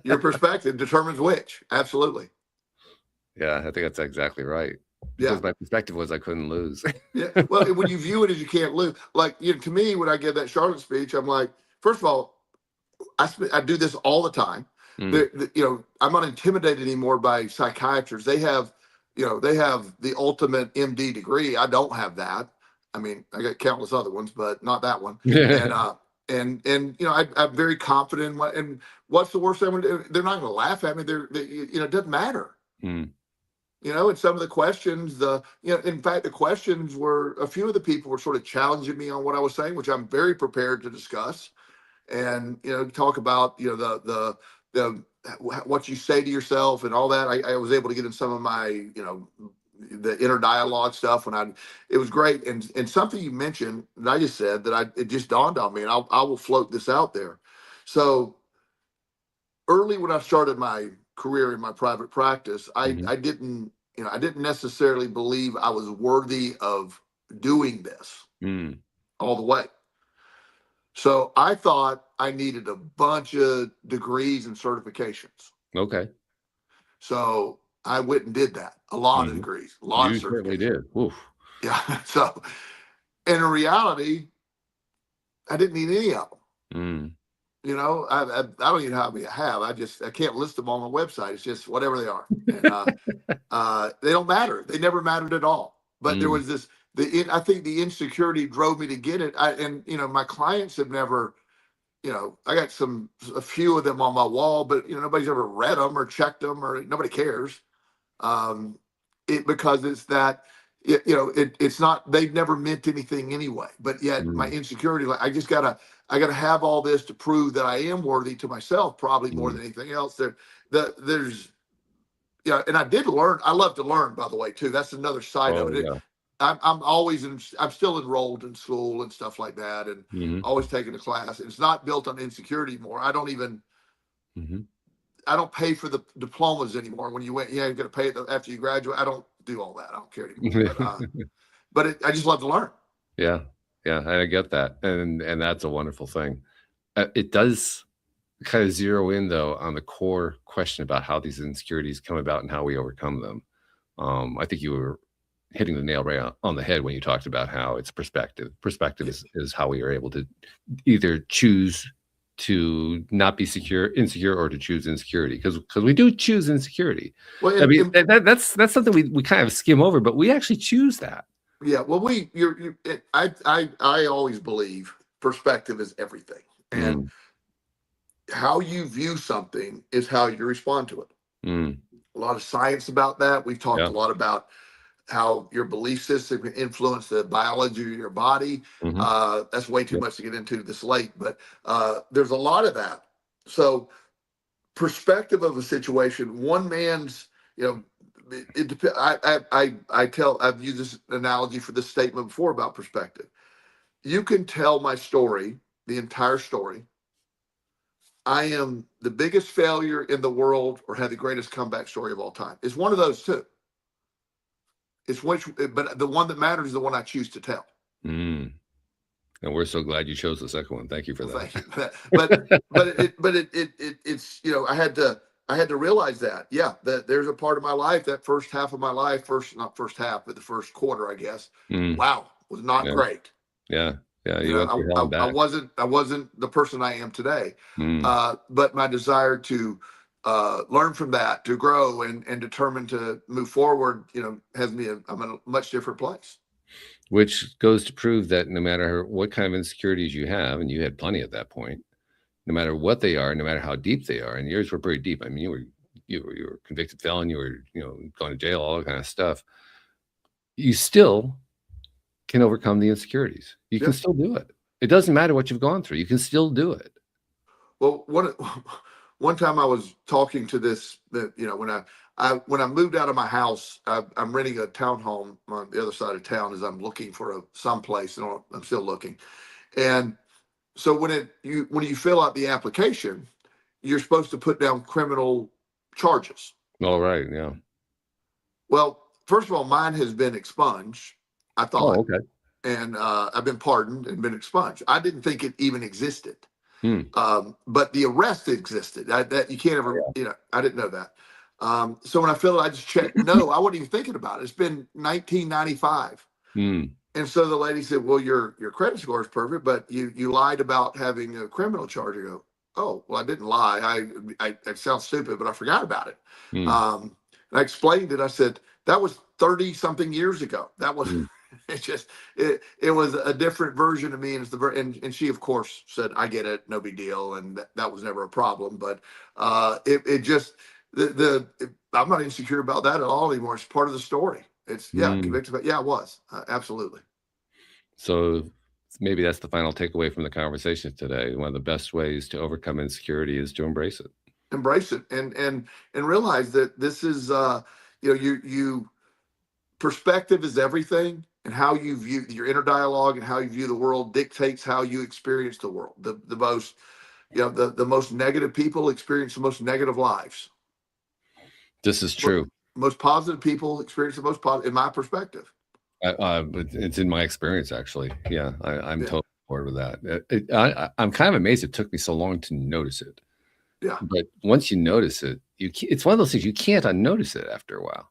Your perspective determines which. Absolutely. Yeah, I think that's exactly right. Because my perspective was I couldn't lose. Yeah. Well, when you view it as you can't lose, like, to me, when I give that Charlotte speech, I'm like, first of all, I do this all the time. I'm not intimidated anymore by psychiatrists. They have the ultimate MD degree. I don't have that. I mean, I got countless other ones, but not that one. And I'm very confident. And what's the worst thing? They're not going to laugh at me. It doesn't matter. And some of the questions, in fact, the questions were, a few of the people were sort of challenging me on what I was saying, which I'm very prepared to discuss. And, talk about, the what you say to yourself and all that. I was able to get in some of my, the inner dialogue stuff it was great. And something you mentioned that I just said that it just dawned on me, and I will float this out there. So early when I started my career in my private practice, I didn't necessarily believe I was worthy of doing this all the way. So I thought I needed a bunch of degrees and certifications. Okay. So I went and did that. A lot of degrees, a lot of certifications. You certainly did. Oof. Yeah. So in reality, I didn't need any of them. I don't even know how many I have. I can't list them on my website. It's just whatever they are. And, they don't matter. They never mattered at all. But there was this, I think the insecurity drove me to get it. My clients have never, I got a few of them on my wall, but nobody's ever read them or checked them, or nobody cares. Because it's that, it's not, they've never meant anything anyway. But yet my insecurity, like, I gotta have all this to prove that I am worthy to myself, probably more than anything else. There's and I did learn. I love to learn, by the way, too. That's another side of it. Yeah. I'm still enrolled in school and stuff like that, and always taking a class. It's not built on insecurity anymore. I don't even, I don't pay for the diplomas anymore. When you went, you're going to pay it after you graduate. I don't do all that. I don't care anymore. But I just love to learn. Yeah. Yeah. I get that. And that's a wonderful thing. It does kind of zero in, though, on the core question about how these insecurities come about and how we overcome them. I think you were hitting the nail right on the head when you talked about how it's perspective. Perspective is how we are able to either choose to not be insecure, or to choose insecurity, because we do choose insecurity. Well, I mean, that's something we kind of skim over, but we actually choose that. Yeah. Well, I always believe perspective is everything, and how you view something is how you respond to it. A lot of science about that. We've talked a lot about how your belief system can influence the biology of your body. That's way too much to get into this late, but there's a lot of that. So perspective of a situation, one man's, I've used this analogy for this statement before about perspective. You can tell my story, the entire story. I am the biggest failure in the world or have the greatest comeback story of all time. It's one of those two. But the one that matters is the one I choose to tell. And we're so glad you chose the second one. Thank you for that. Thank you. It's I had to realize that that there's a part of my life, that first half of my life, not first half, but the first quarter, I guess. Wow, was not great. Yeah. I wasn't the person I am today. But my desire to learn from that, to grow and determined to move forward, has me. I'm in a much different place. Which goes to prove that no matter what kind of insecurities you have, and you had plenty at that point, no matter what they are, no matter how deep they are, and yours were pretty deep. I mean, you were a convicted felon, you were going to jail, all that kind of stuff. You still can overcome the insecurities. You can still do it. It doesn't matter what you've gone through. You can still do it. Well, one time I was talking to this, when I moved out of my house, I'm renting a townhome on the other side of town as I'm looking for someplace, and I'm still looking. And so when you fill out the application, you're supposed to put down criminal charges. All right. Yeah. Well, first of all, mine has been expunged, I thought. Oh, okay. And I've been pardoned and been expunged. I didn't think it even existed. But the arrest existed. That you can't ever, I didn't know that. So when I filled it, I just checked. No, I wasn't even thinking about it. It's been 1995. And so the lady said, well, your credit score is perfect, but you lied about having a criminal charge. I go, oh, well, I didn't lie. It sounds stupid, but I forgot about it. And I explained it. I said, that was 30 something years ago. That was, it was a different version of me. And she, of course, said, I get it. No big deal. And that was never a problem. But I'm not insecure about that at all anymore. It's part of the story. It's convicted, but it was absolutely. So maybe that's the final takeaway from the conversation today. One of the best ways to overcome insecurity is to embrace it. Embrace it and realize that this is perspective is everything, and how you view your inner dialogue and how you view the world dictates how you experience the world. The most negative people experience the most negative lives. This is true. Most positive people experience the most positive, in my perspective. It's in my experience, actually. Yeah, I'm totally on board with that. I'm kind of amazed it took me so long to notice it. Yeah. But once you notice it, it's one of those things you can't unnotice it after a while.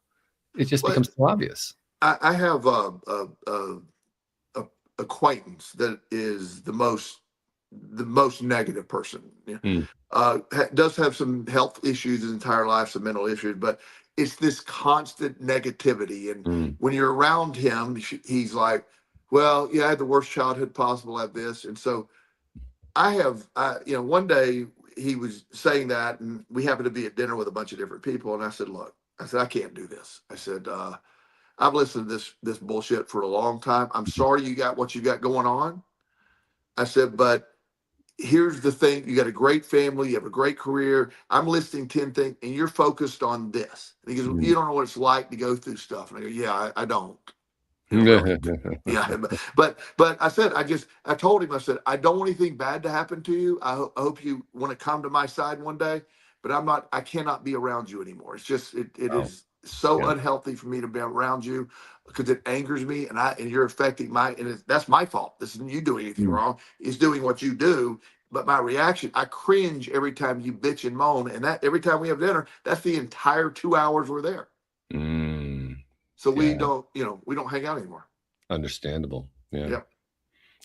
It just becomes so obvious. I have a acquaintance that is the most negative person. Does have some health issues his entire life, some mental issues, but it's this constant negativity. And when you're around him, he's like, well, I had the worst childhood possible, I have this. And so one day he was saying that, and we happened to be at dinner with a bunch of different people. And I said, look, I can't do this. I said, I've listened to this bullshit for a long time. I'm sorry you got what you got going on. I said, but here's the thing. You got a great family. You have a great career. I'm listing 10 things, and you're focused on this. And he goes, you don't know what it's like to go through stuff. And I go, yeah, I don't. Really. But I said, I told him, I said, I don't want anything bad to happen to you. I hope you want to come to my side one day, but I cannot be around you anymore. It's just, it is so unhealthy for me to be around you, because it angers me, and you're affecting that's my fault. This isn't you doing anything wrong. It's doing what you do. But my reaction, I cringe every time you bitch and moan. And that every time we have dinner, that's the entire 2 hours we're there. So we don't hang out anymore. Understandable. Yeah.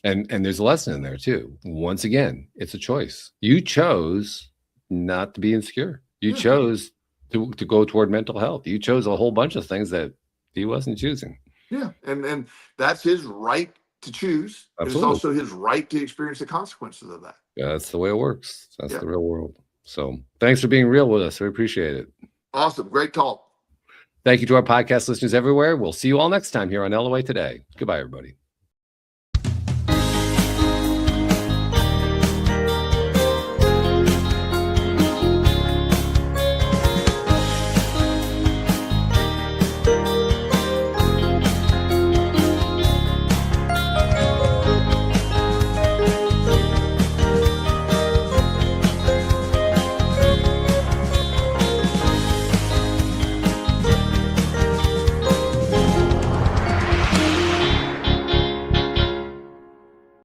And there's a lesson in there too. Once again, it's a choice. You chose not to be insecure. You chose to go toward mental health. You chose a whole bunch of things that he wasn't choosing. Yeah. And that's his right to choose. It's also his right to experience the consequences of that. Yeah, that's the way it works. That's the real world. So thanks for being real with us. We appreciate it. Awesome. Great talk. Thank you to our podcast listeners everywhere. We'll see you all next time here on LOA Today. Goodbye, everybody.